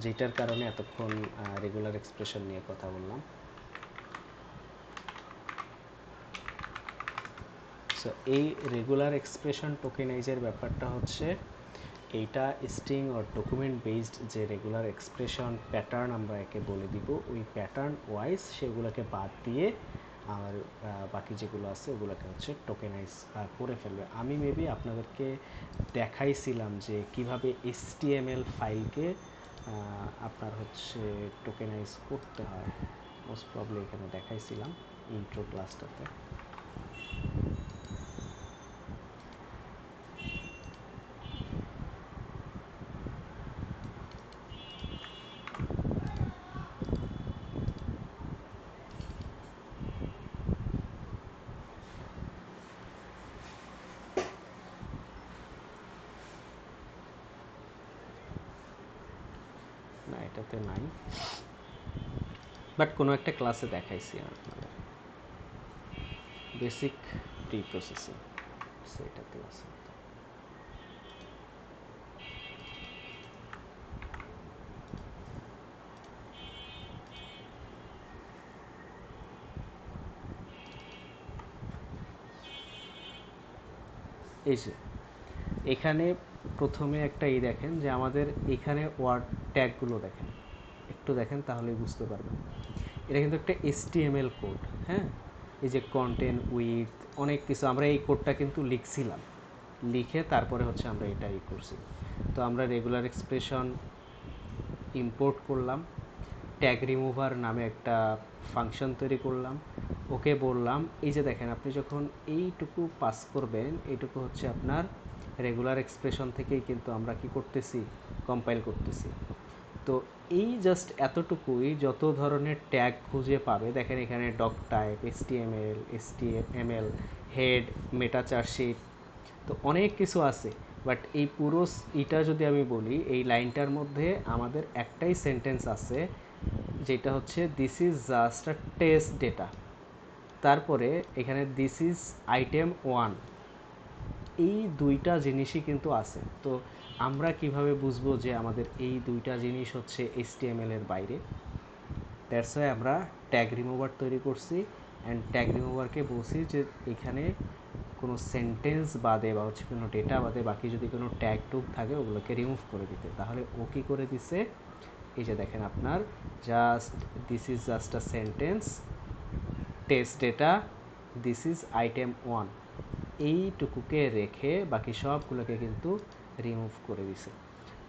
যেটার কারণে এতক্ষণ রেগুলার এক্সপ্রেশন নিয়ে কথা বললাম। সো এই রেগুলার এক্সপ্রেশন টোকেনাইজের ব্যাপারটা হচ্ছে এইটা স্ট্রিং অর ডকুমেন্ট বেসড যে রেগুলার এক্সপ্রেশন প্যাটার্ন আমরা একে বলে দিব, ওই প্যাটার্ন ওয়াইজ সেগুলোকে বাদ দিয়ে আর বাকি যেগুলো আছে ওগুলোকে হচ্ছে টোকেনাইজ করে ফেলবে। আমি মেবি আপনাদেরকে দেখাইছিলাম যে কিভাবে HTML ফাইলকে আপনার হচ্ছে টোকেনাইজ করতে হয়, মোস্ট প্রবলি এখানে দেখাইছিলাম ইন্ট্রো ক্লাসটাতে। না, এটাতে নাই, বাট কোনো একটা ক্লাসে দেখাইছি আপনাদের বেসিক প্রি প্রসেসিং, সেটা ক্লাসে। এই যে এখানে প্রথমে একটা দেখেন যে আমাদের এখানে ওয়ার্ড ট্যাগগুলো দেখেন, একটু দেখেন তাহলেই বুঝতে পারবেন। এটা কিন্তু একটা HTML কোড, হ্যাঁ। এই যে কন্টেন্ট উইথ অনেক কিছু আমরা এই কোডটা কিন্তু লিখছিলাম, লিখে তারপরে হচ্ছে আমরা এটা করছি। তো আমরা রেগুলার এক্সপ্রেশন ইম্পোর্ট করলাম, ট্যাগ রিমুভার নামে একটা ফাংশন তৈরি করলাম, ওকে বললাম এই যে দেখেন আপনি যখন এইটুকু পাস করবেন, এইটুকু হচ্ছে আপনার রেগুলার এক্সপ্রেশন থেকেই কিন্তু আমরা কি করতেছি, কম্পাইল করতেছি। তো এই জাস্ট এতটুকুই যত ধরনের ট্যাগ খুঁজে পাবে, দেখেন এখানে ডক টাইপ, HTML, হেড, মেটা চার্টশিট, তো অনেক কিছু আছে। বাট এই পুরো এটা যদি আমি বলি, এই লাইনটার মধ্যে আমাদের একটাই সেন্টেন্স আছে, যেটা হচ্ছে this is just a test data. তারপরে এখানে দিস ইজ আইটেম 1, এই দুইটা জিনিসই কিন্তু আছে। তো আমরা কিভাবে বুঝবো যে আমাদের এই দুইটা জিনিস হচ্ছে HTML এর বাইরে? দ্যাটস ওয়াই আমরা ট্যাগ রিমুভার তৈরি করছি, অ্যান্ড ট্যাগ রিমুভারকে বলছি যে এখানে কোনো সেন্টেন্স বাদে বা হচ্ছে কোনো ডেটা বাদে বাকি যদি কোনো ট্যাগ টুগ থাকে ওগুলোকে রিমুভ করে দিতে। তাহলে ও কী করে দিছে, এই যে দেখেন আপনার just this is just a sentence, test data, this is item 1, এইটুকুকে রেখে বাকি সবগুলোকে কিন্তু রিমুভ করে দিছে।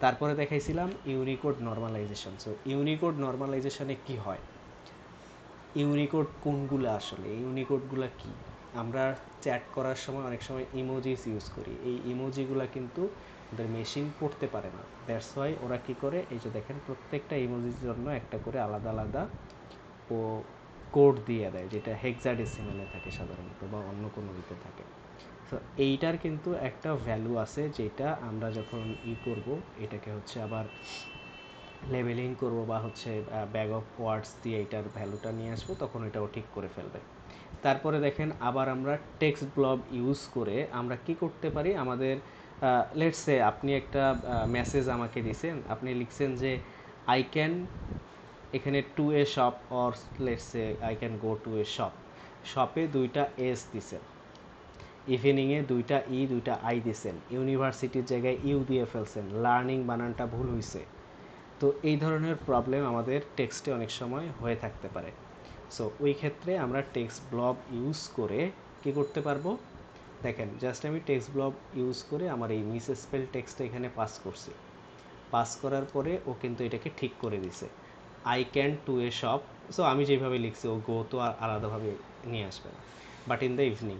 তারপরে দেখাইছিলাম ইউনিকোড নর্মালাইজেশন। সো ইউনিকোড নর্মালাইজেশনে কি হয়, ইউনিকোড কোনগুলো, আসলে ইউনিকোডগুলো কি? আমরা চ্যাট করার সময় অনেক সময় ইমোজিস ইউজ করি, এই ইমোজিগুলো কিন্তু ওদের মেশিন পড়তে পারে না। দ্যাটস ওয়াই ওরা কী করে, এই যে দেখেন প্রত্যেকটা ইমোজির জন্য একটা করে আলাদা আলাদা ও কোড দিয়ে দেয়, যেটা হেক্সাডেসিমালে থাকে সাধারণত বা অন্য কোনো ইতে থাকে। তো এইটার কিন্তু একটা ভ্যালু আছে, যেটা আমরা যখন করব, এটাকে হচ্ছে আবার লেবেলিং করব বা হচ্ছে ব্যাগ অফ ওয়ার্ডস দিয়ে এটার ভ্যালুটা নিয়ে আসবো, তখন এটাও ঠিক করে ফেলবে। তারপরে দেখেন আবার আমরা টেক্সট ব্লব ইউজ করে আমরা কি করতে পারি, আমাদের লেটস সে আপনি একটা মেসেজ আমাকে দিয়েছেন, আপনি লিখছেন যে আই ক্যান, এখানে to a shop, or let's say I can go to a shop, শপে দুইটা এস দিছেন, ইভিনিংয়ে দুইটা দুইটা আই দিছেন, ইউনিভার্সিটির জায়গায় ইউ দিয়ে ফেলছেন, লার্নিং বানানটা ভুল হয়েছে। তো এই ধরনের প্রবলেম আমাদের টেক্সটে অনেক সময় হয়ে থাকতে পারে। সো ওই ক্ষেত্রে আমরা টেক্সট ব্লব ইউজ করে কী করতে পারবো, দেখেন জাস্ট আমি টেক্সট ব্লব ইউজ করে আমার এই মিস স্পেল টেক্সটটা এখানে পাস করছি, পাস করার পরে ও কিন্তু এটাকে ঠিক করে দিছে। I can to a shop, so আমি যেভাবে লিখছি ও গো তো আর আলাদাভাবে নিয়ে আসবে না, but in the evening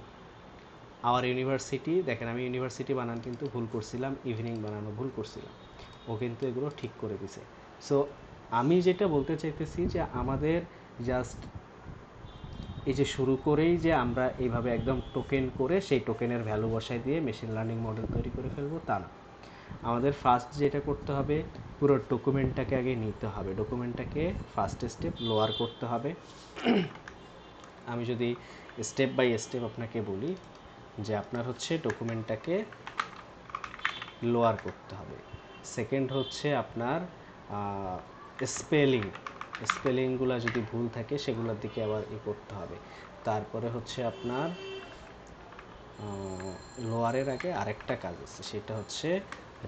hour university, দেখেন আমি ইউনিভার্সিটি বানান কিন্তু ভুল করছিলাম, ইভিনিং বানানো ভুল করছিলাম, ও কিন্তু এগুলো ঠিক করে দিছে। সো আমি যেটা বলতে চাইতেছি যে আমাদের জাস্ট এই যে শুরু করেই যে আমরা এইভাবে একদম টোকেন করে সেই টোকেনের ভ্যালু বসায় দিয়ে মেশিন লার্নিং মডেল তৈরি করে ফেলবো তা না। আমাদের ফার্স্ট যেটা করতে হবে, পুরো ডকুমেন্টটাকে আগে নিতে হবে, ডকুমেন্টটাকে ফার্স্ট স্টেপ লোয়ার করতে হবে। আমি যদি স্টেপ বাই স্টেপ আপনাকে বলি যে আপনার হচ্ছে ডকুমেন্টটাকে লোয়ার করতে হবে। সেকেন্ড হচ্ছে আপনার স্পেলিংগুলো যদি ভুল থাকে সেগুলোর দিকে আবার করতে হবে। তারপরে হচ্ছে আপনার লোয়ারের আগে আরেকটা কাজ আছে, সেটা হচ্ছে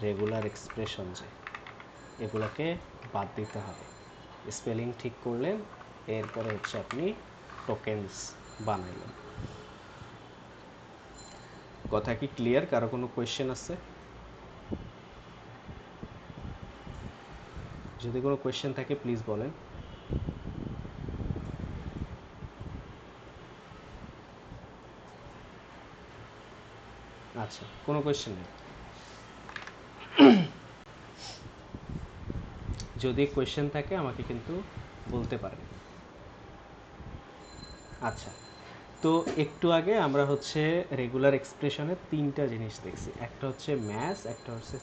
রেগুলার এক্সপ্রেশন, যে এগুলোকে বাদ দিতে হবে। স্পেলিং ঠিক করলেন, এরপরে হচ্ছে আপনি টোকেনস বানাইলেন। কথা কি ক্লিয়ার? কারো কোনো কোয়েশ্চেন আছে? যদি কোনো কোয়েশ্চেন থাকে প্লিজ বলেন। আচ্ছা, কোনো কোয়েশ্চেন নেই? যদি কোয়েশ্চেন থাকে আমাকে কিন্তু বলতে পারেন। আচ্ছা, তো একটু আগে আমরা হচ্ছে রেগুলার এক্সপ্রেশনের তিনটা জিনিস দেখছি, একটা হচ্ছে ম্যাথ, একটা হচ্ছে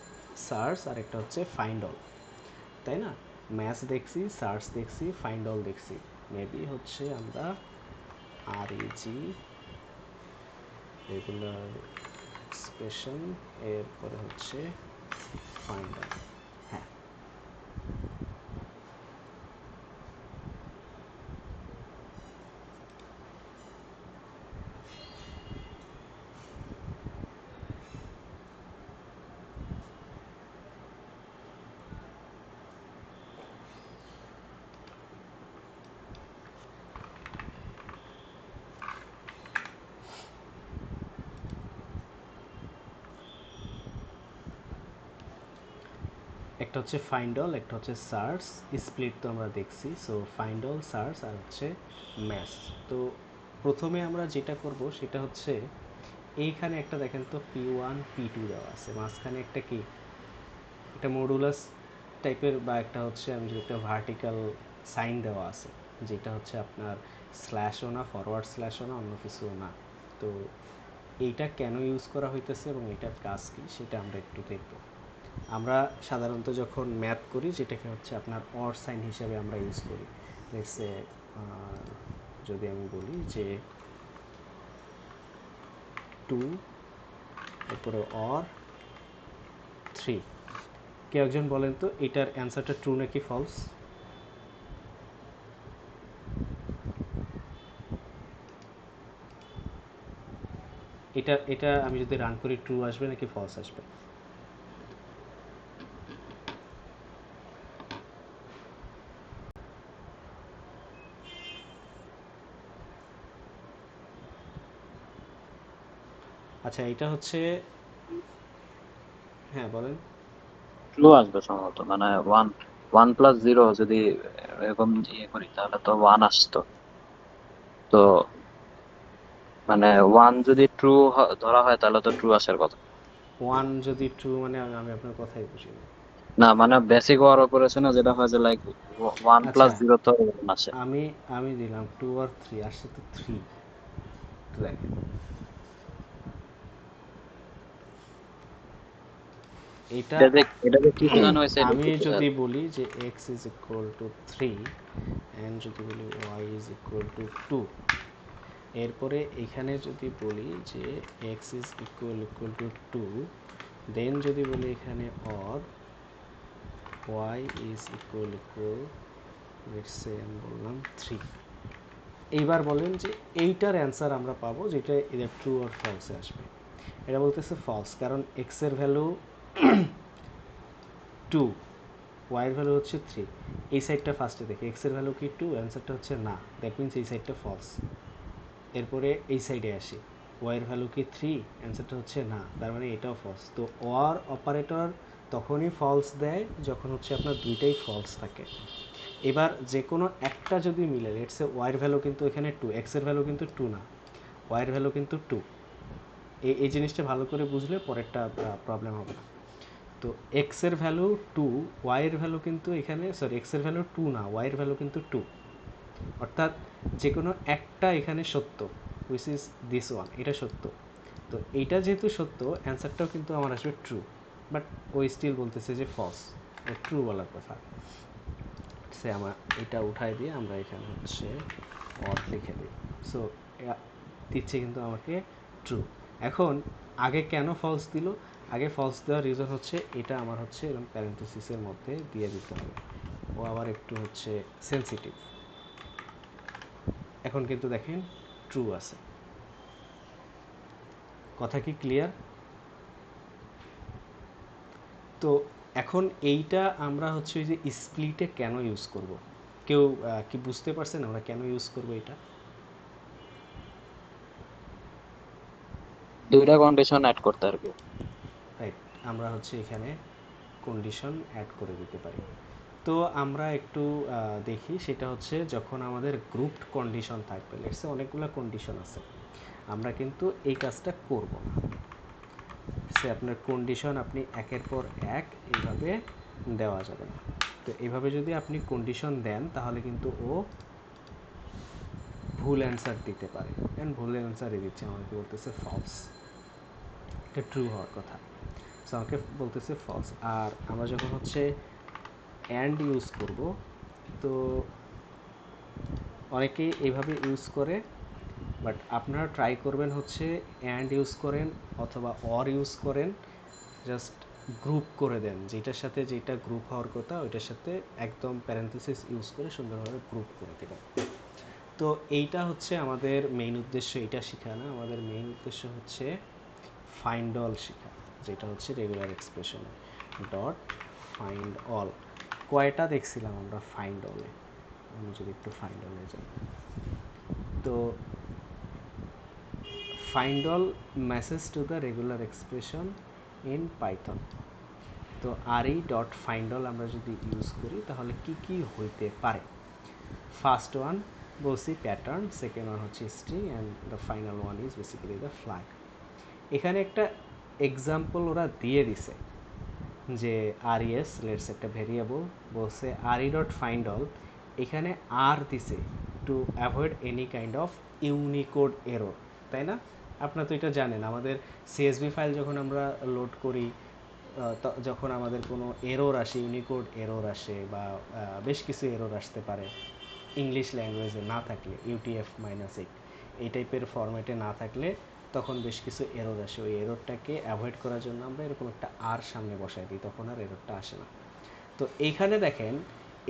সার্চ, আর একটা হচ্ছে ফাইন্ড অল, তাই না? ম্যাথ দেখছি, সার্চ দেখছি, ফাইন্ড অল দেখছি। মেবি হচ্ছে আমরা আরইজি রেগুলার এক্সপ্রেশন, এরপরে হচ্ছে ফাইন্ড অল। হ্যাঁ, একটা হচ্ছে ফাইন্ড অল, একটা হচ্ছে সার্চ। স্প্লিট তো আমরা দেখছি, সো ফাইন্ড অল, সার্চ আর হচ্ছে ম্যাথ। তো প্রথমে আমরা যেটা করব সেটা হচ্ছে এইখানে একটা দেখেন তো P1 P2 দেওয়া আছে, মাঝখানে একটা কি একটা মডুলাস টাইপের বা একটা হচ্ছে আমি যেটা ভার্টিক্যাল সাইন দেওয়া আছে, যেটা হচ্ছে আপনার স্ল্যাশও না, ফরওয়ার্ড স্ল্যাশও না, অন্য কিছুও না। তো এইটা কেন ইউজ করা হইতেছে এবং এটার কাজ কি সেটা আমরা একটু দেখব। আমরা সাধারণত যখন ম্যাথ করি যেটাকে হচ্ছে আপনার অর সাইন হিসেবে আমরা ইউজ করি। লেটসে যদি আমি বলি যে 2 এরপরে অর 3, কেউ একজন বলেন তো এটার অ্যান্সারটা ট্রু নাকি ফলস? এটা এটা আমি যদি রান করি ট্রু আসবে নাকি ফলস আসবে? আচ্ছা, এটা হচ্ছে, হ্যাঁ বলেন। ট্রু আসবে সম্ভবত, মানে 1 1 + 0 যদি এরকম ইয়ে করি তাহলে তো 1 আসতো। তো মানে 1 যদি ট্রু ধরা হয় তাহলে তো ট্রু আসার কথা। 1 যদি ট্রু মানে আমি আপনার কথাই বুঝিনি। না মানে বেসিক ওয়ার অপারেশনে যেটা হয় যে লাইক 1 আচ্ছা, + 0 তো 1 আসে। আমি আমি দিলাম 2 আর 3, আসছে তো 3। দেখেন এটা এটা যে কি বোঝানো হয়েছে এটা আমি একটু বোঝা যদি যায়। বলি যে x is equal two 3 and যদি বলি y ইজ ইকুয়াল টু 2, এরপরে এখানে যদি বলি যে x ইজ ইকুয়াল টু 2, দেন যদি বলি এখানে or y is equal let's say আমি বললাম 3, এইবার বলেন যে এইটার অ্যান্সার আমরা পাবো যেটা এদের ট্রু আর ফলসে আসবে। এটা বলতেছে ফলস, কারণ এক্স এর ভ্যালু 2, ওয়াইয়ের ভ্যালু হচ্ছে 3। এই সাইডটা ফার্স্টে দেখে এক্স এর ভ্যালু কি 2, অ্যান্সারটা হচ্ছে না, দ্যাট মিনস এই সাইডটা ফলস। এরপরে এই সাইডে আসি, ওয়াইয়ের ভ্যালু কি 3, অ্যান্সারটা হচ্ছে না, তার মানে এটাও ফলস। তো ওয়ার অপারেটর তখনই ফলস দেয় যখন হচ্ছে আপনার দুইটাই ফলস থাকে। এবার যে কোনো একটা যদি মিলে, লেটস সে ওয়াইয়ের ভ্যালু কিন্তু এখানে 2, এক্সের ভ্যালু কিন্তু 2 না, ওয়াইয়ের ভ্যালু কিন্তু 2। এই জিনিসটা ভালো করে বুঝলে পরেরটা প্রবলেম হবে না। তো এক্সের ভ্যালু 2, ওয়াইয়ের ভ্যালু কিন্তু এখানে, সরি, এক্সের ভ্যালু 2 না, ওয়াইয়ের ভ্যালু কিন্তু 2। অর্থাৎ যে কোনো একটা এখানে সত্য, হুইচ ইজ দিস ওয়ান, এটা সত্য। তো এইটা যেহেতু সত্য, অ্যান্সারটাও কিন্তু আমার আসবে ট্রু, বাট ওই স্টিল বলতেছে যে ফলস, ট্রু বলার কথা। সে আমার এটা উঠাই দিয়ে আমরা এখানে হচ্ছে অর লিখে দিই। সো দিচ্ছে কিন্তু আমাকে ট্রু। এখন আগে কেন ফলস দিল? আগে ফলস দেওয়ার রিজন হচ্ছে এটা আমার হচ্ছে এরকম প্যারেন্থেসিসের মধ্যে দিয়ে দিতে হবে, ও আবার একটু হচ্ছে সেন্সিটিভ। এখন কিন্তু দেখেন ট্রু আছে। কথা কি ক্লিয়ার? তো এখন এইটা আমরা হচ্ছে ওই যে স্প্লিটে কেন ইউজ করব, কেউ কি বুঝতে পারছেন আমরা কেন ইউজ করব এটা? দুইটা কন্ডিশন অ্যাড করতে আর কি। রাইট, আমরা হচ্ছে এখানে কন্ডিশন অ্যাড করে দিতে পারি। তো আমরা একটু দেখি, সেটা হচ্ছে যখন আমাদের গ্রুপড কন্ডিশন থাকবে, লেটস সে অনেকগুলো কন্ডিশন আছে, আমরা কিন্তু এই কাজটা করব না। সে আপনার কন্ডিশন আপনি একের পর এক এইভাবে দেওয়া যাবে না। তো এইভাবে যদি আপনি কন্ডিশন দেন তাহলে কিন্তু ও ভুল অ্যান্সার দিতে পারে, অ্যান্ড ভুল অ্যান্সারই দিচ্ছে, আমাকে বলতেছে ফলস, এটা ট্রু হওয়ার কথা। সো আমাকে বলতেছে ফলস। আর আমরা যখন হচ্ছে অ্যান্ড ইউজ করব, তো অনেকেই এইভাবে ইউজ করে, বাট আপনারা ট্রাই করবেন হচ্ছে অ্যান্ড ইউজ করেন অথবা অর ইউজ করেন, জাস্ট গ্রুপ করে দেন, যেটার সাথে যেটা গ্রুপ হওয়ার কথা ওইটার সাথে একদম প্যারেন্থেসিস ইউজ করে সুন্দরভাবে গ্রুপ করে দেবেন। তো এইটা হচ্ছে আমাদের মেইন উদ্দেশ্য, এটা শেখা না, আমাদের মেইন উদ্দেশ্য হচ্ছে ফাইন্ড অল শেখা, যেটা হচ্ছে regular expression dot find all. কয়টা দেখছিলাম আমরা ফাইন্ড অলে? আমি যদি একটু ফাইন্ড অলে যাই, তো find all message to the regular expression in Python. তো আর এই ডট ফাইন্ড অল আমরা যদি ইউজ করি তাহলে কি কি হইতে পারে? ফার্স্ট ওয়ান বলছি প্যাটার্ন, সেকেন্ড ওয়ান হচ্ছে string, and the final one is basically the flag. এখানে একটা এক্সাম্পল ওরা দিয়ে দিছে যে আর ইএস, লেটস একটা ভেরিয়েবল, বলছে আর ই ডট ফাইন্ড অল, এখানে আর দিছে to avoid any kind of Unicode error, তাই না? আপনারা তো এটা জানেন, আমাদের সিএসভি ফাইল যখন আমরা লোড করি, যখন আমাদের কোনো এরর আসে, ইউনিকোড এরর আসে বা বেশ কিছু এরর আসতে পারে ইংলিশ ল্যাঙ্গুয়েজে না থাকলে, UTF-8 এই টাইপের ফরম্যাটে না থাকলে তখন বেশ কিছু এরর আসে। ওই এররটাকে অ্যাভয়েড করার জন্য আমরা এরকম একটা আর সামনে বসাই দিই, তখন আর এররটা আসে না। তো এইখানে দেখেন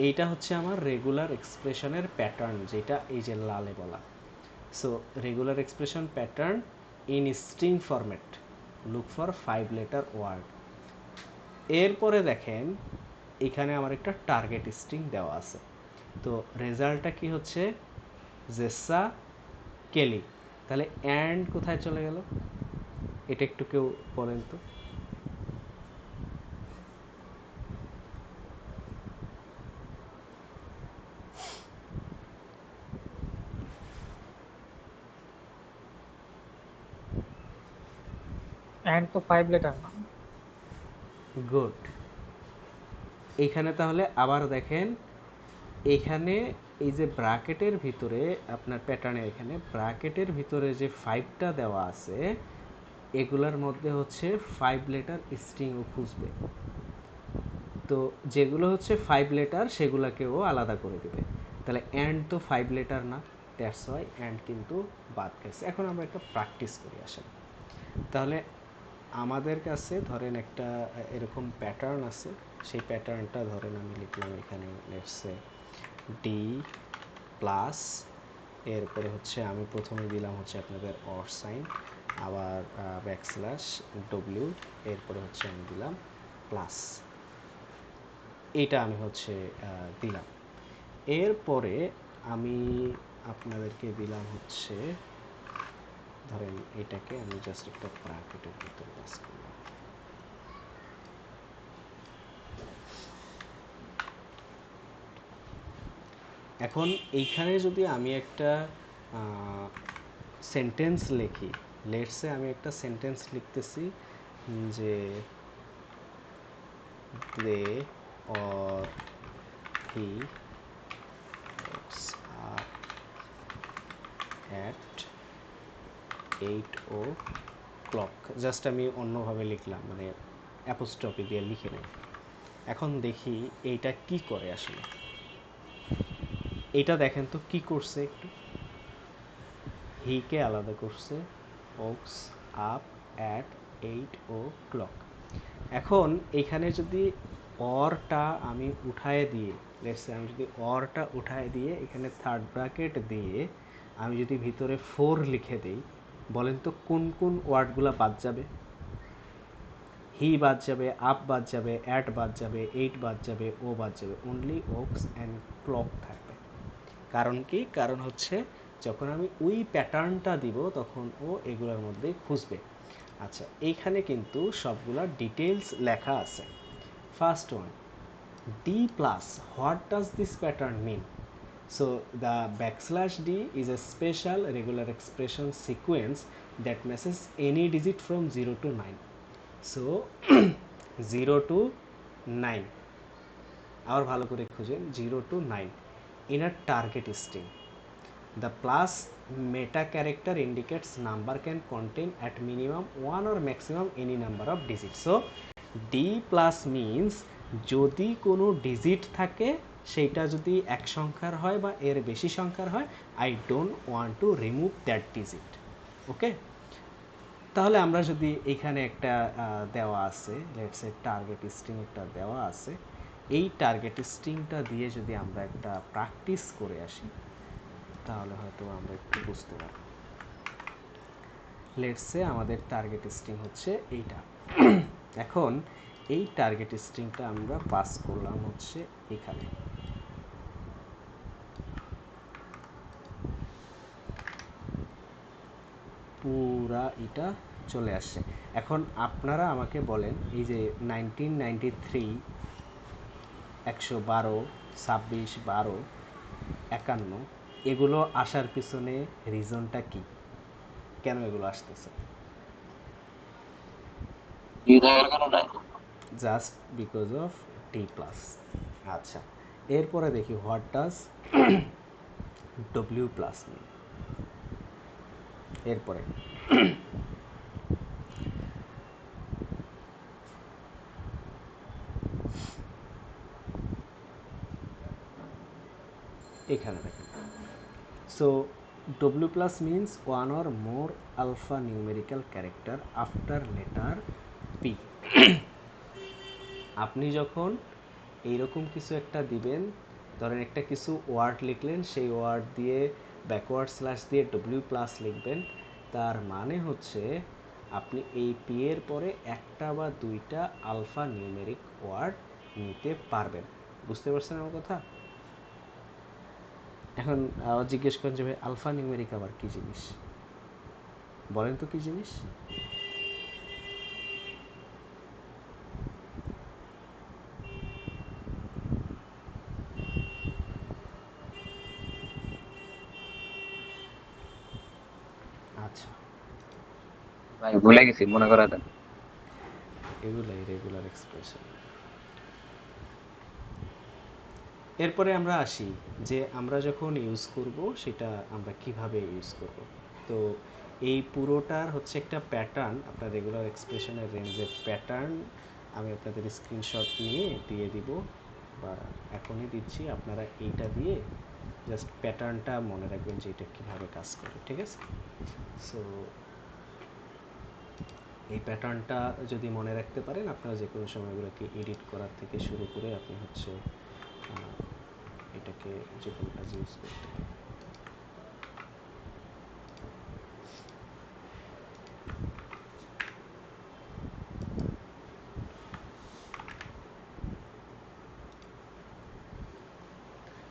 এইটা হচ্ছে আমার রেগুলার এক্সপ্রেশনের প্যাটার্ন, যেটা এই যে লালে বলা। So regular expression pattern in string format, look for 5 letter word. এরপরে দেখেন এখানে আমার একটা টার্গেট স্ট্রিং দেওয়া আছে। তো রেজাল্টটা কি হচ্ছে? জেসা কেলি। তাহলে অ্যান্ড কোথায় চলে গেল? এটা একটু কেউ বলেন তো। এন্ড তো 5 লেটার না। গুড। এইখানে তাহলে আবার দেখেন, এখানে এই যে ব্র্যাকেটের ভিতরে আপনার প্যাটার্নে, এখানে ব্র্যাকেটের ভিতরে যে 5টা দেওয়া আছে, এগুলার মধ্যে হচ্ছে 5 লেটার স্ট্রিংও খুঁজবে। তো যেগুলো হচ্ছে 5 লেটার সেগুলোকেও আলাদা করে দেবে। তাহলে অ্যান্ড তো 5 লেটার না, দ্যাটস ওয়াই অ্যান্ড কিন্তু বাদ গেছে। এখন আমরা একটা প্র্যাকটিস করি আসেন। তাহলে আমাদের কাছে ধরেন একটা এরকম প্যাটার্ন আছে, সেই প্যাটার্নটা ধরেন আমি লিখলাম এখানে লেটসে ডি প্লাস, এরপরে হচ্ছে আমি প্রথমে দিলাম হচ্ছে আপনাদের অর সাইন, আবার ব্যাকস্ল্যাশ ডব্লিউ, এরপরে হচ্ছে আমি দিলাম প্লাস, এটা আমি হচ্ছে দিলাম। এরপরে আমি আপনাদেরকে দিলাম হচ্ছে, ধরেন এটাকে আমি জাস্ট একটা ব্র্যাকেটের ভিতরে পাস করলাম। এখন এইখানে যদি আমি একটা সেন্টেন্স লিখি, লেটসে আমি একটা সেন্টেন্স লিখতেছি যে they or he gets up at 8 o'clock, just আমি অন্যভাবে লিখলাম, মানে অ্যাপোস্ট্রফি দিয়ে লিখে নেই। এখন দেখি এইটা কি করে আসলে। এটা দেখেন তো কি করছে, একটু হিকে আলাদা করছে, ওকস আপ অ্যাট 8 o'clock। এখন এখানে যদি অরটা আমি উঠায় দিয়ে, লেটসে আমি যদি অরটা উঠায় দিয়ে এখানে থার্ড ব্র্যাকেট দিয়ে আমি যদি ভিতরে 4 লিখে দেই, বলেন তো কোন কোন ওয়ার্ডগুলো বাদ যাবে? হি বাদ যাবে, আপ বাদ যাবে, অ্যাট বাদ যাবে, 8 বাদ যাবে, ও বাদ যাবে, অনলি ওকস অ্যান্ড ক্লক থাকবে। কারণ কি? কারণ হচ্ছে যখন আমি ওই প্যাটার্নটা দিব তখন ও এগুলোর মধ্যে খুঁজবে। আচ্ছা, এইখানে কিন্তু সবগুলা ডিটেলস লেখা আছে। First one, D plus, what does this pattern mean? So the backslash D is a special regular expression sequence that matches any digit from 0 to 9. So 0 to 9, আবার ভালো করে খুঁজেন, 0 to 9 in a target string. The plus meta character indicates number can contain at minimum 1 or maximum any number of digits. So D plus means যদি কোনো digit থাকে সেইটা যদি এক সংখ্যার হয় বা এর বেশি সংখ্যার হয়, I don't want to remove that digit. Okay, তাহলে আমরা যদি এখানে একটা দেওয়া আছে, লেটস সে টার্গেট স্ট্রিং একটা দেওয়া আছে, এই টার্গেট স্ট্রিংটা দিয়ে যদি আমরা একটা প্র্যাকটিস করে আসি তাহলে হয়তো আমরা একটু বুঝতে পারব। লেটস সে আমাদের টার্গেট স্ট্রিং হচ্ছে এইটা। এখন এই টার্গেট স্ট্রিংটা আমরা পাস করলাম হচ্ছে এখানে, পুরা এটা চলে আসছে। এখন আপনারা আমাকে বলেন, এই যে 1993, 112, 26, 12, 51, এগুলো আসার পিছনে রিজনটা কি? কেন এগুলো আসতেছে? Just because of T plus. আচ্ছা, এরপরে দেখি what does W plus mean. এরপরে এখানে দেখেন, so W plus means one or more alpha numerical character after letter P. আপনি যখন এইরকম কিছু একটা দিবেন, ধরেন একটা কিছু ওয়ার্ড লিখলেন, সেই ওয়ার্ড দিয়ে ব্যাকওয়ার্ড স্ল্যাশ দিয়ে ডব্লিউ প্লাস লিখবেন, তার মানে হচ্ছে আপনি এই পি এর পরে একটা বা দুইটা আলফা নিউমেরিক ওয়ার্ড নিতে পারবেন। বুঝতে পারছেন আমার কথা? এখন আবার জিজ্ঞেস করেন যে ভাই আলফা নিউমেরিক আবার কী জিনিস, বলেন তো কী জিনিস? আচ্ছা, ভাই ভুলে গেছি, মনে করা দেন। এগুলাই রেগুলার এক্সপ্রেশন। এরপরে আমরা আসি যে আমরা যখন ইউজ করব সেটা আমরা কিভাবে ইউজ করব। তো এই পুরোটার হচ্ছে একটা প্যাটার্ন, আপনার রেগুলার এক্সপ্রেশনের রেঞ্জের প্যাটার্ন আমি আপনাদের স্ক্রিনশট নিয়ে দিয়ে দিব, বা এখনই দিচ্ছি। আপনারা এইটা দিয়ে জাস্ট প্যাটার্নটা মনে রাখবেন যে এটা কীভাবে কাজ করে, ঠিক আছে? সো এই প্যাটার্নটা যদি মনে রাখতে পারেন, আপনারা যে কোনো সময় এগুলোকে এডিট করার থেকে শুরু করে আপনি হচ্ছে এটাকে যে কোনো কাজে ইউজ করতে পারেন।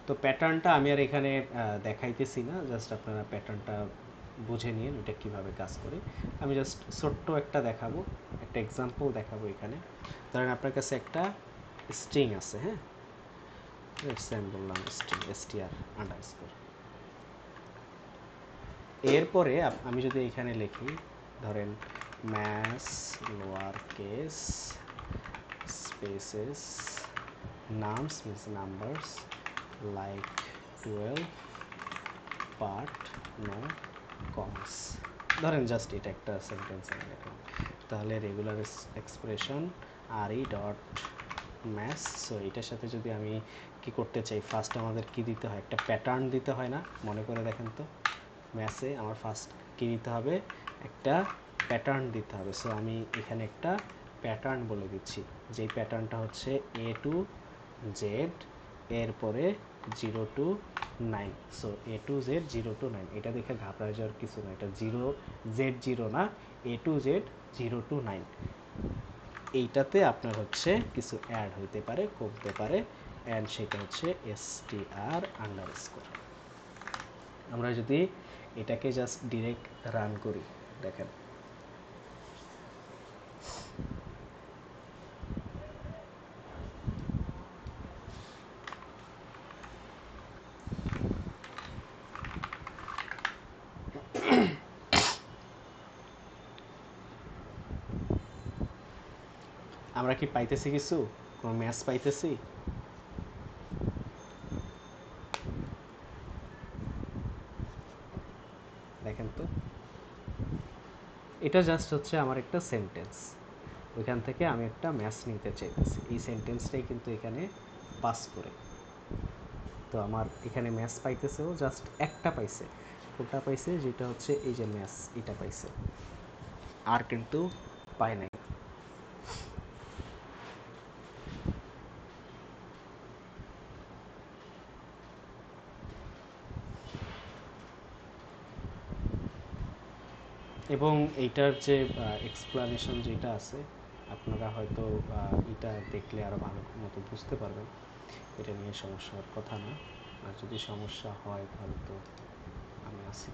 তো প্যাটার্নটা আমি আর এখানে দেখাইতেছি না, জাস্ট আপনারা প্যাটার্নটা বুঝে নিন এটা কীভাবে কাজ করে। আমি জাস্ট ছোট্ট একটা দেখাবো, একটা এক্সাম্পল দেখাবো। এখানে ধরেন আপনার কাছে একটা স্ট্রিং আছে, হ্যাঁ, লেটস আমি বললাম str আন্ডারস্কোর। এরপরে আমি যদি এখানে লিখি ধরেন mass lower case spaces nums means numbers like 12 part no commas, ধরেন জাস্ট এটা একটা সেন্টেন্স আমি লিখলাম, তাহলে regular expression R E dot mass. So এটার সাথে যদি আমি কি করতে চাই, ফার্স্ট আমাদের কি দিতে হয়, একটা প্যাটার্ন দিতে হয় না, মনে করে দেখেন তো ম্যাসে আমার ফার্স্ট কী দিতে হবে, একটা প্যাটার্ন দিতে হবে। সো আমি এখানে একটা প্যাটার্ন বলে দিচ্ছি, যেই প্যাটার্নটা হচ্ছে এ টু জেড এরপরে 0 to 9। So A to Z 0 to 9, এটা দেখে ঘাবড়ায় যাওয়ার কিছু না, এটা Z0 না, এ টু জেড 0 to 9। এইটাতে আপনার হচ্ছে কিছু অ্যাড হইতে পারে, কমতে পারে, অ্যান্ড সেটা হচ্ছে str আন্ডারস্কোর। আমরা যদি এটাকে জাস্ট ডিরেক্ট রান করি, দেখেন আমরা কি পাইতেছি, কিছু কোনো ম্যাচ পাইতেছি? দেখেন তো, এটা জাস্ট হচ্ছে আমার একটা সেন্টেন্স, ওইখান থেকে আমি একটা ম্যাচ নিতে চাইতেছি, এই সেন্টেন্সটাই কিন্তু এখানে পাস করে। তো আমার এখানে ম্যাচ পাইতেছেও জাস্ট একটা পাইছে, কোনটা পাইছে, যেটা হচ্ছে এই যে ম্যাচ, এটা পাইছে, আর কিন্তু পায় নাই। এবং এইটার যে এক্সপ্লানেশন যেটা আছে, আপনারা হয়তো এটা দেখলে আরও ভালো মতো বুঝতে পারবেন, এটা নিয়ে সমস্যা হওয়ার কথা না। আর যদি সমস্যা হয় তাহলে তো আমি আছি।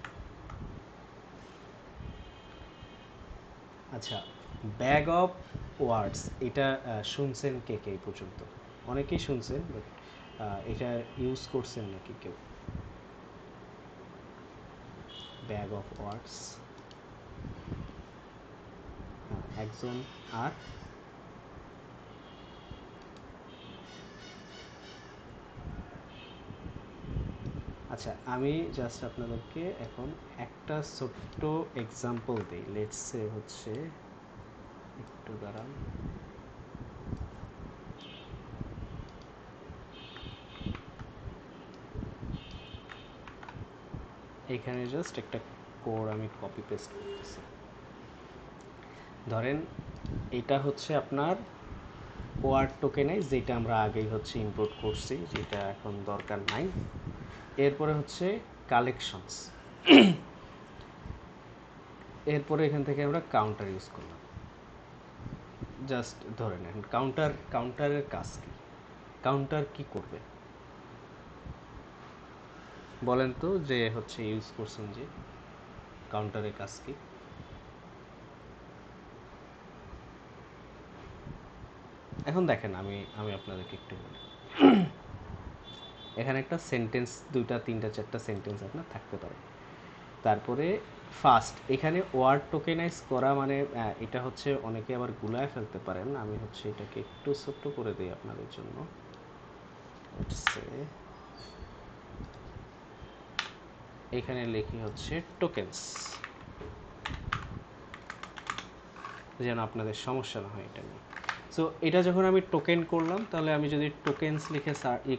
আচ্ছা, ব্যাগ অফ ওয়ার্ডস, এটা শুনছেন কে কে এই পর্যন্ত? অনেকেই শুনছেন, বাট এটা ইউজ করছেন নাকি কেউ? ব্যাগ অফ ওয়ার্ডস একজন, আর আচ্ছা, আমি জাস্ট আপনাদেরকে এখন একটা ছোট্ট এক্সাম্পল দিই। লেটস সে হচ্ছে, একটু দাঁড়ান, এখানে জাস্ট একটা কোড আমি কপি পেস্ট করতেছি। ধরেন এটা হচ্ছে আপনার ওয়ার্ড টোকেনাইজ, যেটা আমরা আগেই হচ্ছে ইম্পোর্ট করছি, যেটা এখন দরকার নাই। এরপরে হচ্ছে কালেকশনস, এরপরে এখান থেকে আমরা কাউন্টার ইউজ করলাম। জাস্ট ধরে নেন কাউন্টারের কাজ কি, কাউন্টার কি করবে বলেন তো, যে হচ্ছে ইউজ করছেন, যে কাউন্টারের কাজ কি? এখন দেখেন আমি আমি আপনাদেরকে একটু বলি, এখানে একটা সেন্টেন্স, দুইটা তিনটা চারটা সেন্টেন্স আপনার থাকতে পারে। তারপরে ফার্স্ট এখানে ওয়ার্ড টোকেনাইজ করা মানে এটা হচ্ছে অনেকে আবার গুলায় ফেলতে পারেন, আমি হচ্ছে এটাকে একটু ছোট্ট করে দিই আপনাদের জন্য। এখানে লিখি হচ্ছে টোকেন্স, যেন আপনাদের সমস্যা না হয় এটা নিয়ে। সো এটা যখন আমি টোকেন করলাম, তাহলে আমি যদি টোকেন্স লিখে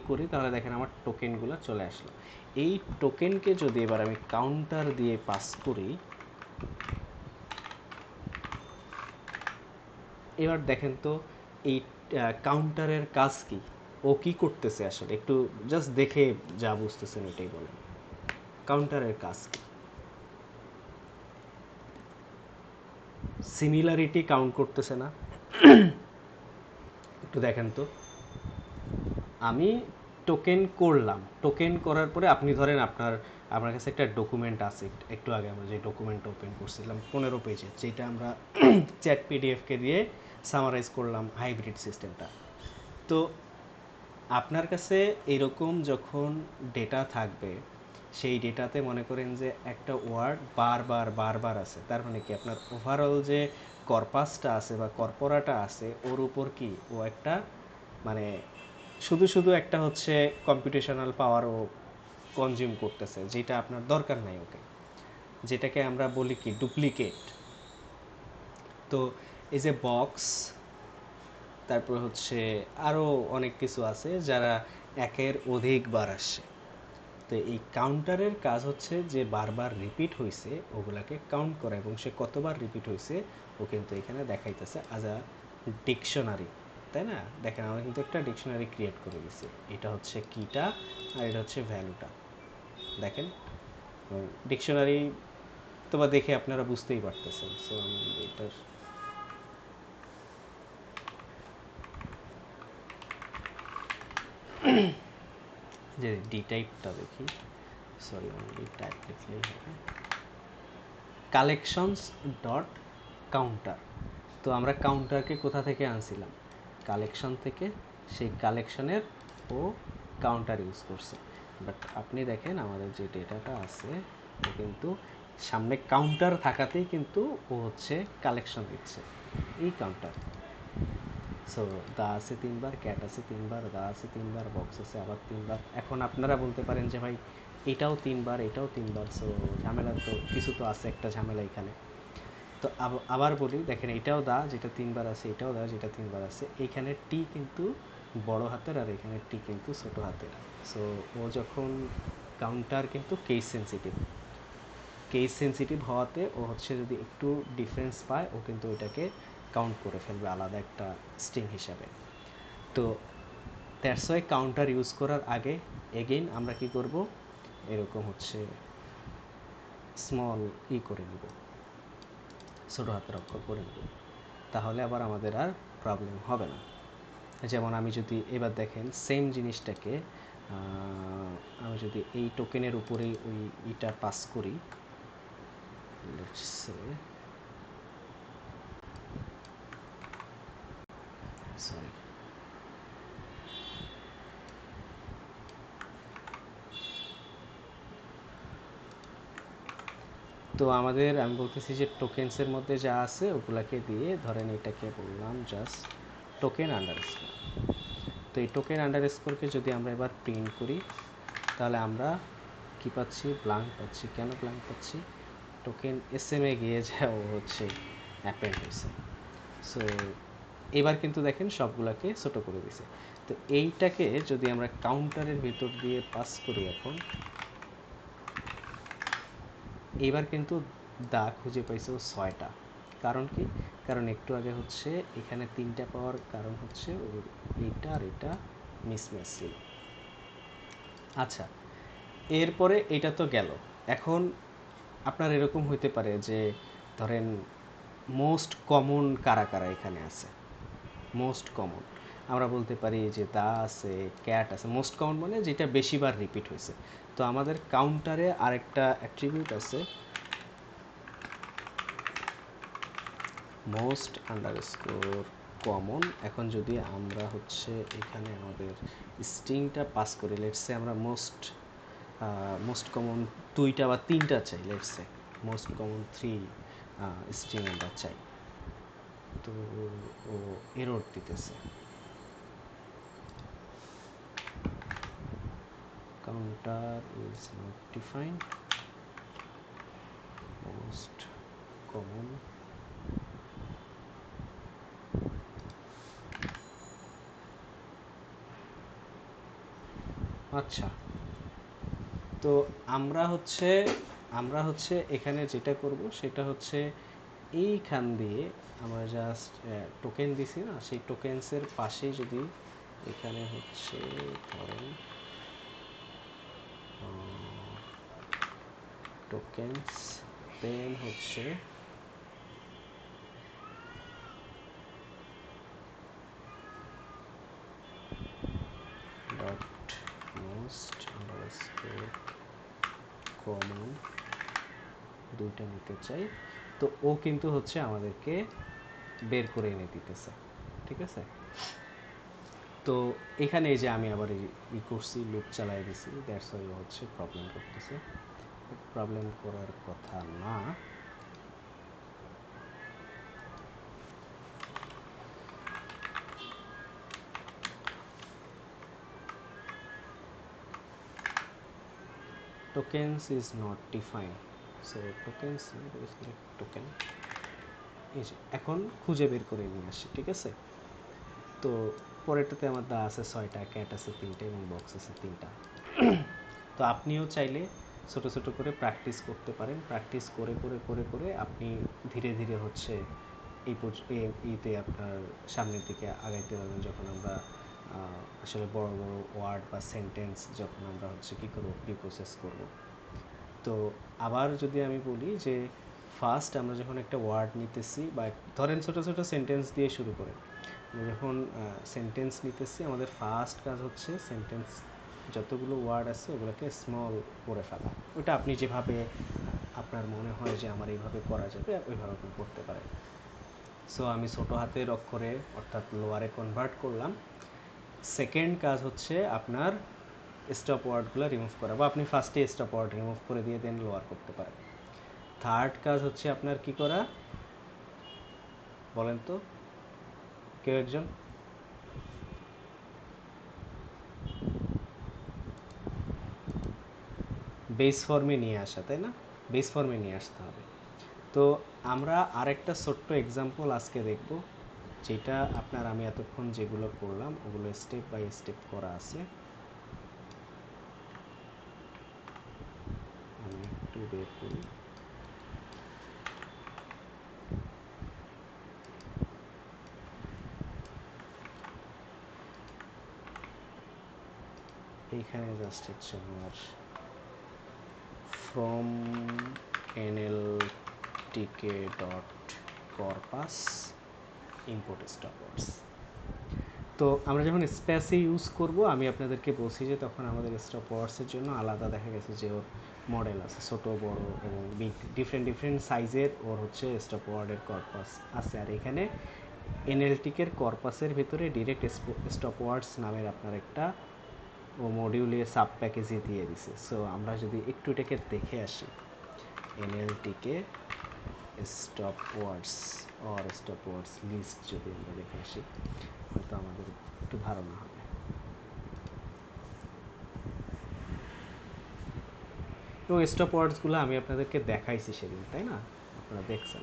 করি, তাহলে দেখেন আমার টোকেনগুলো চলে আসলো। এই টোকেনকে যদি এবার আমি কাউন্টার দিয়ে পাস করি, এবার দেখেন তো এই কাউন্টারের কাজ কি, ও কি করতেছে আসলে, একটু জাস্ট দেখে যা বুঝতেছেন এটাই বলেন। কাউন্টারের কাজ কি? সিমিলারিটি কাউন্ট করতেছে না? একটু দেখেন তো, আমি টোকেন করলাম, টোকেন করার পরে আপনি ধরেন আপনার কাছে একটা ডকুমেন্ট আছে, একটু আগে আমরা যে ডকুমেন্ট ওপেন করছিলাম 15 পেজের, যেটা আমরা চ্যাট পিডিএফকে দিয়ে সামারাইজ করলাম হাইব্রিড সিস্টেমটা। তো আপনার কাছে এরকম যখন ডেটা থাকবে, সেই ডেটাতে মনে করেন যে একটা ওয়ার্ড বারবার বারবার আছে, তার মানে কি আপনার ওভারঅল যে কর্পাসটা আছে বা কর্পোরাটা আছে ওর উপর কি ও একটা মানে শুধু শুধু একটা হচ্ছে কম্পিউটেশনাল পাওয়ারও কনজিউম করতেছে, যেটা আপনার দরকার নাই ওকে, যেটাকে আমরা বলি কি ডুপ্লিকেট। তো এই যে বক্স, তারপর হচ্ছে আরও অনেক কিছু আছে যারা একের অধিকবার আসে। তো এই কাউন্টারের কাজ হচ্ছে যে বারবার রিপিট হয়েছে ওগুলাকে কাউন্ট করা, এবং সে কতবার রিপিট হয়েছে ও কিন্তু এখানে দেখাইতেছে আজ আ ডিকশনারি, তাই না? দেখেন আমরা কিন্তু একটা ডিকশনারি ক্রিয়েট করে দিছি, এটা হচ্ছে কিটা আর এটা হচ্ছে ভ্যালুটা। দেখেন ডিকশনারি তো বা দেখে আপনারা বুঝতেই পারতেছেন। সো আমি এটার যে ডি টাইপটা দেখি, সরি অনলি টাইপ লিখলেই হবে, কালেকশনস ডট কাউন্টার। তো আমরা কাউন্টারকে কোথা থেকে আনছিলাম? কালেকশন থেকে। সেই কালেকশনের ও কাউন্টার ইউজ করছে। বাট আপনি দেখেন আমাদের যে ডেটাটা আছে ও কিন্তু সামনে কাউন্টার থাকাতেই কিন্তু ও হচ্ছে কালেকশন দিচ্ছে, এই কাউন্টার। সো দা আছে তিনবার, ক্যাট আছে তিনবার, দা আছে তিনবার, বক্স আছে আবার তিনবার। এখন আপনারা বলতে পারেন যে ভাই এটাও তিনবার এটাও তিনবার, সো ঝামেলা তো কিছু তো আছে, একটা ঝামেলা এখানে। তো আবার বলি, দেখেন এটাও দা যেটা তিনবার আছে, এটাও দা যেটা তিনবার আছে, এইখানে টি কিন্তু বড় হাতের আর এখানে টি কিন্তু ছোট হাতের। সো ও যখন কাউন্টার কিন্তু কেস সেন্সিটিভ, কেস সেন্সিটিভ হওয়াতে ও হচ্ছে যদি একটু ডিফারেন্স পায় ও কিন্তু ওইটাকে কাউন্ট করে ফেলবে আলাদা একটা স্ট্রিং হিসাবে। তো দ্যাটস ওয়াই কাউন্টার ইউজ করার আগে এগেইন আমরা কি করব, এরকম হচ্ছে স্মল করে নিব, ছোটো হাতের অক্ষর করে নেব, তাহলে আবার আমাদের আর প্রবলেম হবে না। যেমন আমি যদি এবার দেখেন সেম জিনিসটাকে আমি যদি এই টোকেনের উপরেই ওই ইটা পাস করি, লেটস সে সরি, তো আমাদের আমি বলতেছি যে টোকেন্সের মধ্যে যা আছে ওগুলাকে দিয়ে ধরেন এটাকে বললাম জাস্ট টোকেন আন্ডারস্কোর। তো এই টোকেন আন্ডারস্কোরকে যদি আমরা এবার প্রিন্ট করি তাহলে আমরা কি পাচ্ছি? ব্ল্যাঙ্ক পাচ্ছি। কেন ব্ল্যাঙ্ক পাচ্ছি? টোকেন এস এম এ গিয়ে যা ও হচ্ছে অ্যাপেন্ড হয়েছে। সো এবার কিন্তু দেখেন সবগুলাকে ছোটো করে দিছে। তো এইটাকে যদি আমরা কাউন্টারের ভিতর দিয়ে পাস করি এখন, এবার কিন্তু দা খুঁজে পাইছে ও 6টা। কারণ কি? কারণ একটু আগে হচ্ছে এখানে 3টা পাওয়ার কারণ হচ্ছে ওর এইটা আর এটা মিসম্যাচ ছিল। আচ্ছা, এরপরে এটা তো গেল। এখন আপনার এরকম হইতে পারে যে ধরেন মোস্ট কমন কারা কারা এখানে আছে। মোস্ট কমন আমরা বলতে পারি যে দা আছে, ক্যাট আছে। মোস্ট কমন মানে যেটা বেশিবার রিপিট হয়েছে। তো আমাদের কাউন্টারে আরেকটা অ্যাট্রিবিউট আছে মোস্ট আন্ডারস্কোর কমন। এখন যদি আমরা হচ্ছে এখানে আমাদের স্ট্রিংটা পাস করি, লেটসে আমরা মোস্ট কমন 2টা বা 3টা চাই, লেটসে মোস্ট কমন 3 স্ট্রিং আমরা চাই। তো ও এরর দিতেছে, counter is not defined, most common আচ্ছা। তো আমরা হচ্ছে এখানে যেটা করব সেটা হচ্ছে এইখান দিয়ে আমরা জাস্ট টোকেন দিছি না, সেই টোকেন্সের পাশেই যদি এখানে হচ্ছে ধরেন টোকেন্স দেন হচ্ছে ডট মোস্ট আন্ডারস্কোর কমন 2টা নিতে চাই। তো ও কিন্তু হচ্ছে আমাদেরকে বের করে এনে দিতেছে, ঠিক আছে? তো এখানে এই যে আমি আবার ই করছি, লুপ চালাই দিছি, দ্যাটস ওয়াই হচ্ছে প্রবলেম করতেছে। প্রবলেম করার কথা না। tokens is not defined, so tokens token এই যে এখন খুঁজে বের করে নিয়ে আসি, ঠিক আছে। তো পরেরটাতে আমার দা আছে 6টা, ক্যাট আছে 3টে এবং বক্স আছে 3টা। তো আপনিও চাইলে ছোট ছোট করে প্র্যাকটিস করতে পারেন। প্র্যাকটিস করে করে করে করে আপনি ধীরে ধীরে হচ্ছে এইতে আপনার সামনের দিকে আগাইতে পারবেন, যখন আমরা আসলে বড় বড় ওয়ার্ড বা সেন্টেন্স যখন আমরা হচ্ছে কী করবো, প্রিপ্রসেস করব। তো আবার যদি আমি বলি যে ফার্স্ট আমরা যখন একটা ওয়ার্ড নিতেছি, বা ধরেন ছোট ছোট সেন্টেন্স দিয়ে শুরু করে আমরা যখন সেন্টেন্স নিতেছি, আমাদের ফার্স্ট কাজ হচ্ছে সেন্টেন্স যতগুলো ওয়ার্ড আছে ওগুলোকে স্মল করে ফেলা। ওটা আপনি যেভাবে আপনার মনে হয় যে আমার এইভাবে করা যাবে, ওইভাবে আপনি করতে পারেন। সো আমি ছোট হাতের অক্ষরে অর্থাৎ লোয়ারে কনভার্ট করলাম। সেকেন্ড কাজ হচ্ছে আপনার স্টপ ওয়ার্ডগুলো রিমুভ করা, বা আপনি ফার্স্টে স্টপ ওয়ার্ড রিমুভ করে দিয়ে দেন লোয়ার করতে পারেন। থার্ড কাজ হচ্ছে আপনার কি করা, বলেন তো কেউ একজন? বেস ফর্মে নিয়ে আসা, তাই না? বেস ফর্মে নিয়ে আসতে হবে। তো আমরা আরেকটা ছোট্ট এক্সাম্পল আজকে দেখব, যেটা আপনার আমি এতক্ষণ যেগুলো করলাম ওগুলো স্টেপ বাই স্টেপ করা আছে। আমি একটু বের করি। এইখানে জাস্ট হচ্ছে আমার ফ্রম nltk.corpus import stopwords। তো আমরা যখন স্পেসে ইউজ করব, আমি আপনাদেরকে বলছি যে তখন আমাদের স্টপওয়ার্ডসের জন্য আলাদা দেখা গেছে যে ওর মডেল আছে, ছোট বড় এবং ডিফারেন্ট ডিফারেন্ট সাইজের ওর হচ্ছে স্টপওয়ার্ডের কর্পাস আছে। আর এখানে এনএলটিকের কর্পাসের ভিতরে ডিরেক্ট স্টপওয়ার্ডস নামের আপনার একটা ও মডিউলে সাব প্যাকেজে দিয়ে দিছে। সো আমরা যদি একটু এটাকে দেখে আসি, এনএলটিকে স্টপওয়ার্ডস অর স্টপওয়ার্ডস লিস্ট যদি আমরা দেখে আসি, হয়তো আমাদের একটু ধারণা হবে। এবং স্টপওয়ার্ডসগুলো আমি আপনাদেরকে দেখাইছি সেদিন, তাই না? আপনারা দেখছেন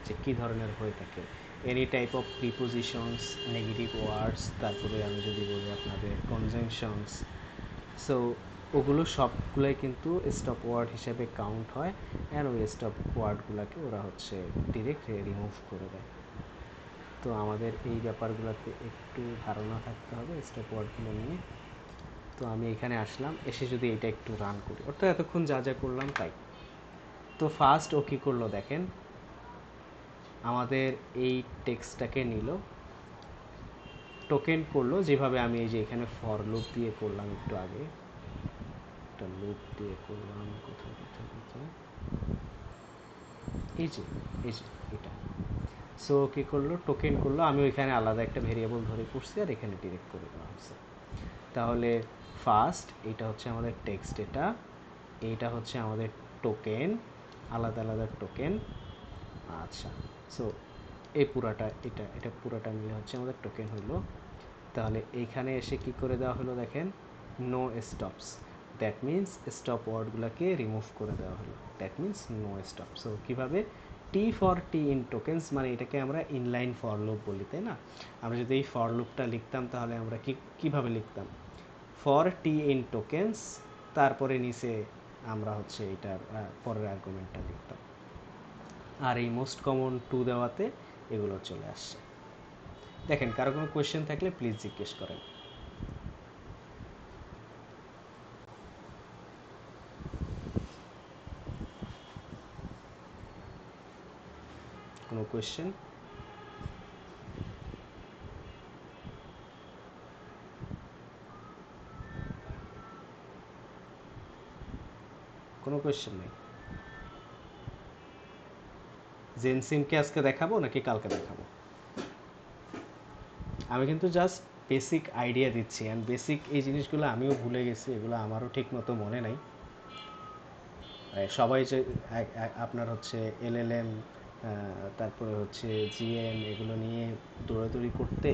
যে কী ধরনের হয়ে থাকে। Any type of prepositions, negative words, তারপরে আমি যদি বলি আপনাদের কনজাংশনস, সো ওগুলো সবগুলোই কিন্তু স্টপ ওয়ার্ড হিসেবে কাউন্ট হয়। অ্যান্ড ওই স্টপ ওয়ার্ডগুলোকে ওরা হচ্ছে ডিরেক্ট রিমুভ করে দেয়। তো আমাদের এই ব্যাপারগুলোতে একটু ধারণা থাকতে হবে স্টপ ওয়ার্ডগুলো নিয়ে। তো আমি এখানে আসলাম, এসে যদি এটা একটু রান করি, অর্থাৎ এতক্ষণ যা যা করলাম তাই। তো ফার্স্ট ও কী করলো দেখেন, আমাদের এই টেক্সটটাকে নিল, টোকেন করলো, যেভাবে আমি এই যে এখানে ফর লুপ দিয়ে করলাম একটু আগে, একটা লুপ দিয়ে করলাম কোথায় কোথায় কোথায়, এই যে এটা। সো কী করলো, টোকেন করলো, আমি ওইখানে আলাদা একটা ভেরিয়েবল ধরে করছি আর এখানে ডিরেক্ট করে দেওয়া হচ্ছে। তাহলে ফার্স্ট এটা হচ্ছে আমাদের টেক্সট, এটা হচ্ছে আমাদের টোকেন, আলাদা আলাদা টোকেন। আচ্ছা, সো এই পুরাটা এটা পুরাটা মিলে হচ্ছে আমাদের টোকেন হলো। তাহলে এইখানে এসে কি করে দেওয়া হলো দেখেন, no stops, that means stop ওয়ার্ডগুলোকে রিমুভ করে দেওয়া হলো, that means no stop. So কীভাবে, T for T in tokens, মানে এটাকে আমরা ইনলাইন ফর লুপ বলি, তাই না? আমরা যদি এই ফর লুপটা লিখতাম তাহলে আমরা কীভাবে লিখতাম, ফর টি ইন টোকেন্স, তারপরে নিচে আমরা হচ্ছে এটার পরের আর্গুমেন্টটা লিখতাম। আর এই মোস্ট কমন টু দেওয়াতে এগুলো চলে আসছে। দেখেন, কারো কোনো কোয়েশ্চেন থাকলে প্লিজ জিজ্ঞেস করেন। কোনো কোয়েশ্চেন? কোনো কোয়েশ্চেন নেই? জেনসিমকে আজকে দেখাবো নাকি কালকে দেখাবো? আমি কিন্তু জাস্ট বেসিক আইডিয়া দিচ্ছি, অ্যান্ড বেসিক এই জিনিসগুলো আমিও ভুলে গেছি, এগুলো আমারও ঠিক মতো মনে নাই। সবাই যে আপনার হচ্ছে এলএলএম, তারপরে হচ্ছে জিএম, এগুলো নিয়ে দৌড়াদৌড়ি করতে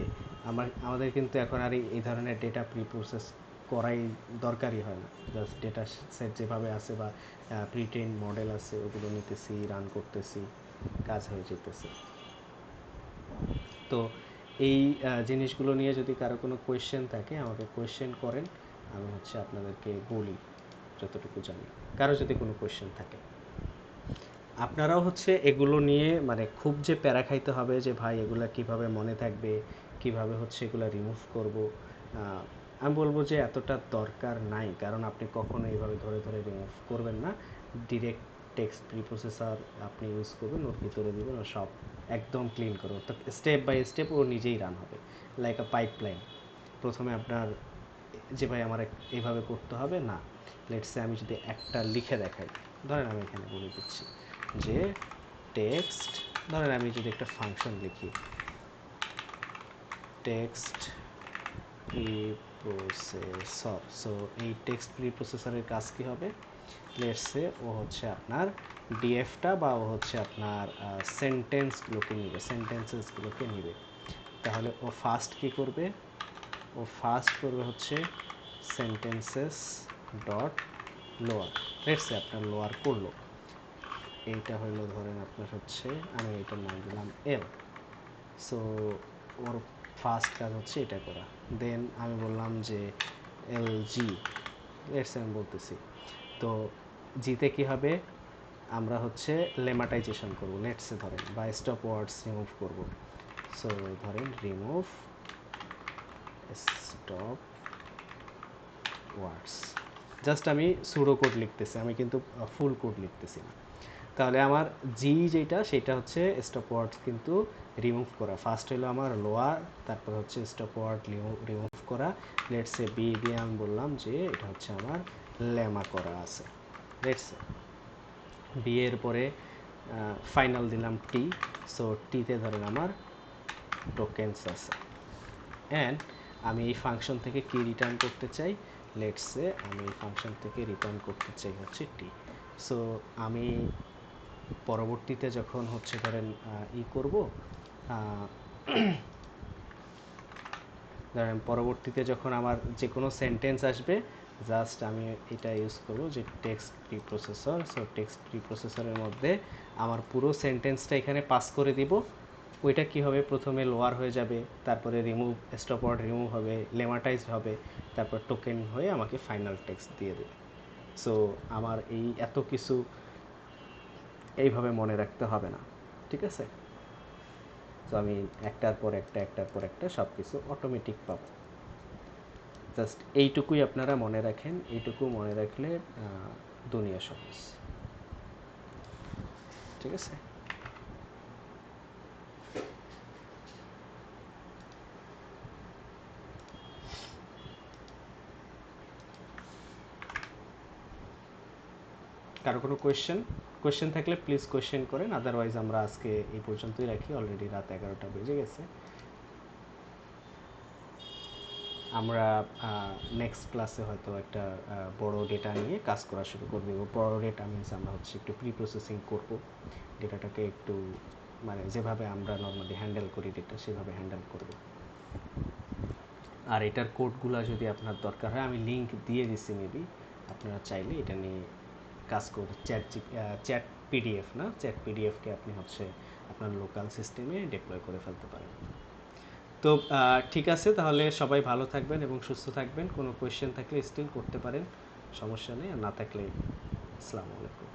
আমাদের কিন্তু এখন আর এই ধরনের ডেটা প্রি প্রসেস করাই দরকারই হয় না। জাস্ট ডেটা সেট যেভাবে আছে বা প্রিটেন মডেল আছে ওগুলো নিতেছি, রান করতেছি, কাজ হয়ে যেতেছে। তো এই জিনিসগুলো নিয়ে যদি কারো কোনো কোয়েশ্চেন থাকে আমাকে কোয়েশ্চেন করেন, আমি হচ্ছে আপনাদেরকে বলি যতটুকু জানি, কারো যদি কোনো কোয়েশ্চেন থাকে। আপনারাও হচ্ছে এগুলো নিয়ে মানে খুব যে প্যারা খাইতে হবে যে ভাই এগুলা কিভাবে মনে থাকবে, কিভাবে হচ্ছে এগুলা রিমুভ করব, আমি বলবো যে এতটা দরকার নাই, কারণ আপনি কখনো এইভাবে ধরে ধরে রিমুভ করবেন না। ডিরেক্ট টেক্সট প্রিপ্রসেসর আপনি ইউজ করবেন, ওর ভিতরে দিবেন, ও সব একদম ক্লিন করো, তো স্টেপ বাই স্টেপ ও নিজেই রান হবে লাইক আ পাইপলাইন। প্রথমে আপনার যে ভাই আমার এইভাবে করতে হবে না, লেটসে আমি যদি একটা লিখে দেখাই, ধরেন আমি এখানে বলে দিচ্ছি যে টেক্সট, ধরেন আমি যদি একটা ফাংশন লিখি টেক্সট প্রিপ্রসেসর, সো এই টেক্সট প্রিপ্রসেসরের কাজ কী হবে, লেটসে ও হচ্ছে আপনার ডিএফটা বা ও হচ্ছে আপনার সেন্টেন্সগুলোকে নিবে, সেন্টেন্সেসগুলোকে নিবে। তাহলে ও ফার্স্ট কী করবে, ও ফার্স্ট করবে হচ্ছে সেন্টেন্সেস ডট লোয়ার, লেটসে আপনার লোয়ার করলো, এইটা হলো ধরেন আপনার হচ্ছে, আমি এটার নাম দিলাম এল। সো ওর ফার্স্ট কাজ হচ্ছে এটা করা। দেন আমি বললাম যে এল জি, লেটসে আমি বলতেছি, তো জিতে কী হবে, আমরা হচ্ছে লেমাটাইজেশন করবো, লেটসে ধরেন, বা স্টপ ওয়ার্ডস রিমুভ করবো। সো ধরেন রিমুভ স্টপ ওয়ার্ডস, জাস্ট আমি সুডো কোড লিখতেছি, আমি কিন্তু ফুল কোড লিখতেছি না। তাহলে আমার জি যেটা সেটা হচ্ছে স্টপ ওয়ার্ডস কিন্তু রিমুভ করা, ফার্স্ট হলো আমার লোয়ার, তারপর হচ্ছে স্টপ ওয়ার্ড রিমুভ করা। লেটসে বি দিয়ে আমি বললাম যে এটা হচ্ছে আমার লেমা করা আছে, লেটসে বি এর পরে ফাইনাল দিলাম টি, সো টিতে ধরেন আমার টোকেন্স আছে। অ্যান্ড আমি এই ফাংশন থেকে কি রিটার্ন করতে চাই, লেটসে আমি এই ফাংশন থেকে রিটার্ন করতে চাই হচ্ছে টি। সো আমি পরবর্তীতে যখন হচ্ছে ধরেন করব, ধরেন পরবর্তীতে যখন আমার যে কোনো সেন্টেন্স আসবে, জাস্ট আমি এটা ইউজ করব যে টেক্সট প্রিপ্রসেসর, সো টেক্সট প্রিপ্রসেসরের মধ্যে আমার পুরো সেন্টেন্সটা এখানে পাস করে দিব। ওইটা কি হবে, প্রথমে লোয়ার হয়ে যাবে, তারপরে রিমুভ স্টপ ওয়ার্ড রিমুভ হবে, লেমাটাইজড হবে, তারপর টোকেন হয়ে আমাকে ফাইনাল টেক্সট দিয়ে দেবে। সো আমার এই এত কিছু এইভাবে মনে রাখতে হবে না, ঠিক আছে। তো আমি একটার পর একটা সব কিছু অটোমেটিক পাবো। জাস্ট এইটুকুই আপনারা মনে রাখেন, এইটুকু মনে রাখলে দুনিয়া সহজ, ঠিক আছে। কারো কোনো কোয়েশ্চেন থাকলে প্লিজ কোয়েশ্চেন করেন, আদারওয়াইজ আমরা আজকে এই পর্যন্তই রাখি, অলরেডি রাত 11টা বেজে গেছে। আমরা নেক্সট ক্লাসে হয়তো একটা বড় ডেটা নিয়ে কাজ করা শুরু করে দেবো। বড় ডেটা মিনস আমরা হচ্ছে একটু প্রি প্রসেসিং করবো, ডেটাটাকে একটু মানে যেভাবে আমরা নর্মালি হ্যান্ডেল করি ডেটা সেভাবে হ্যান্ডেল করব। আর এটার কোডগুলো যদি আপনার দরকার হয় আমি লিঙ্ক দিয়ে দিচ্ছি, মেবি আপনারা চাইলে এটা নিয়ে কাজ করে চ্যাট পিডিএফ না, চ্যাট পিডিএফকে আপনি হচ্ছে আপনার লোকাল সিস্টেমে ডিপ্লয় করে ফেলতে পারেন। তো ঠিক আছে, তাহলে সবাই ভালো থাকবেন এবং সুস্থ থাকবেন। কোনো কোয়েশ্চেন থাকলে স্টিল করতে পারেন, সমস্যা নেই, আর না থাকলে আসসালামু আলাইকুম।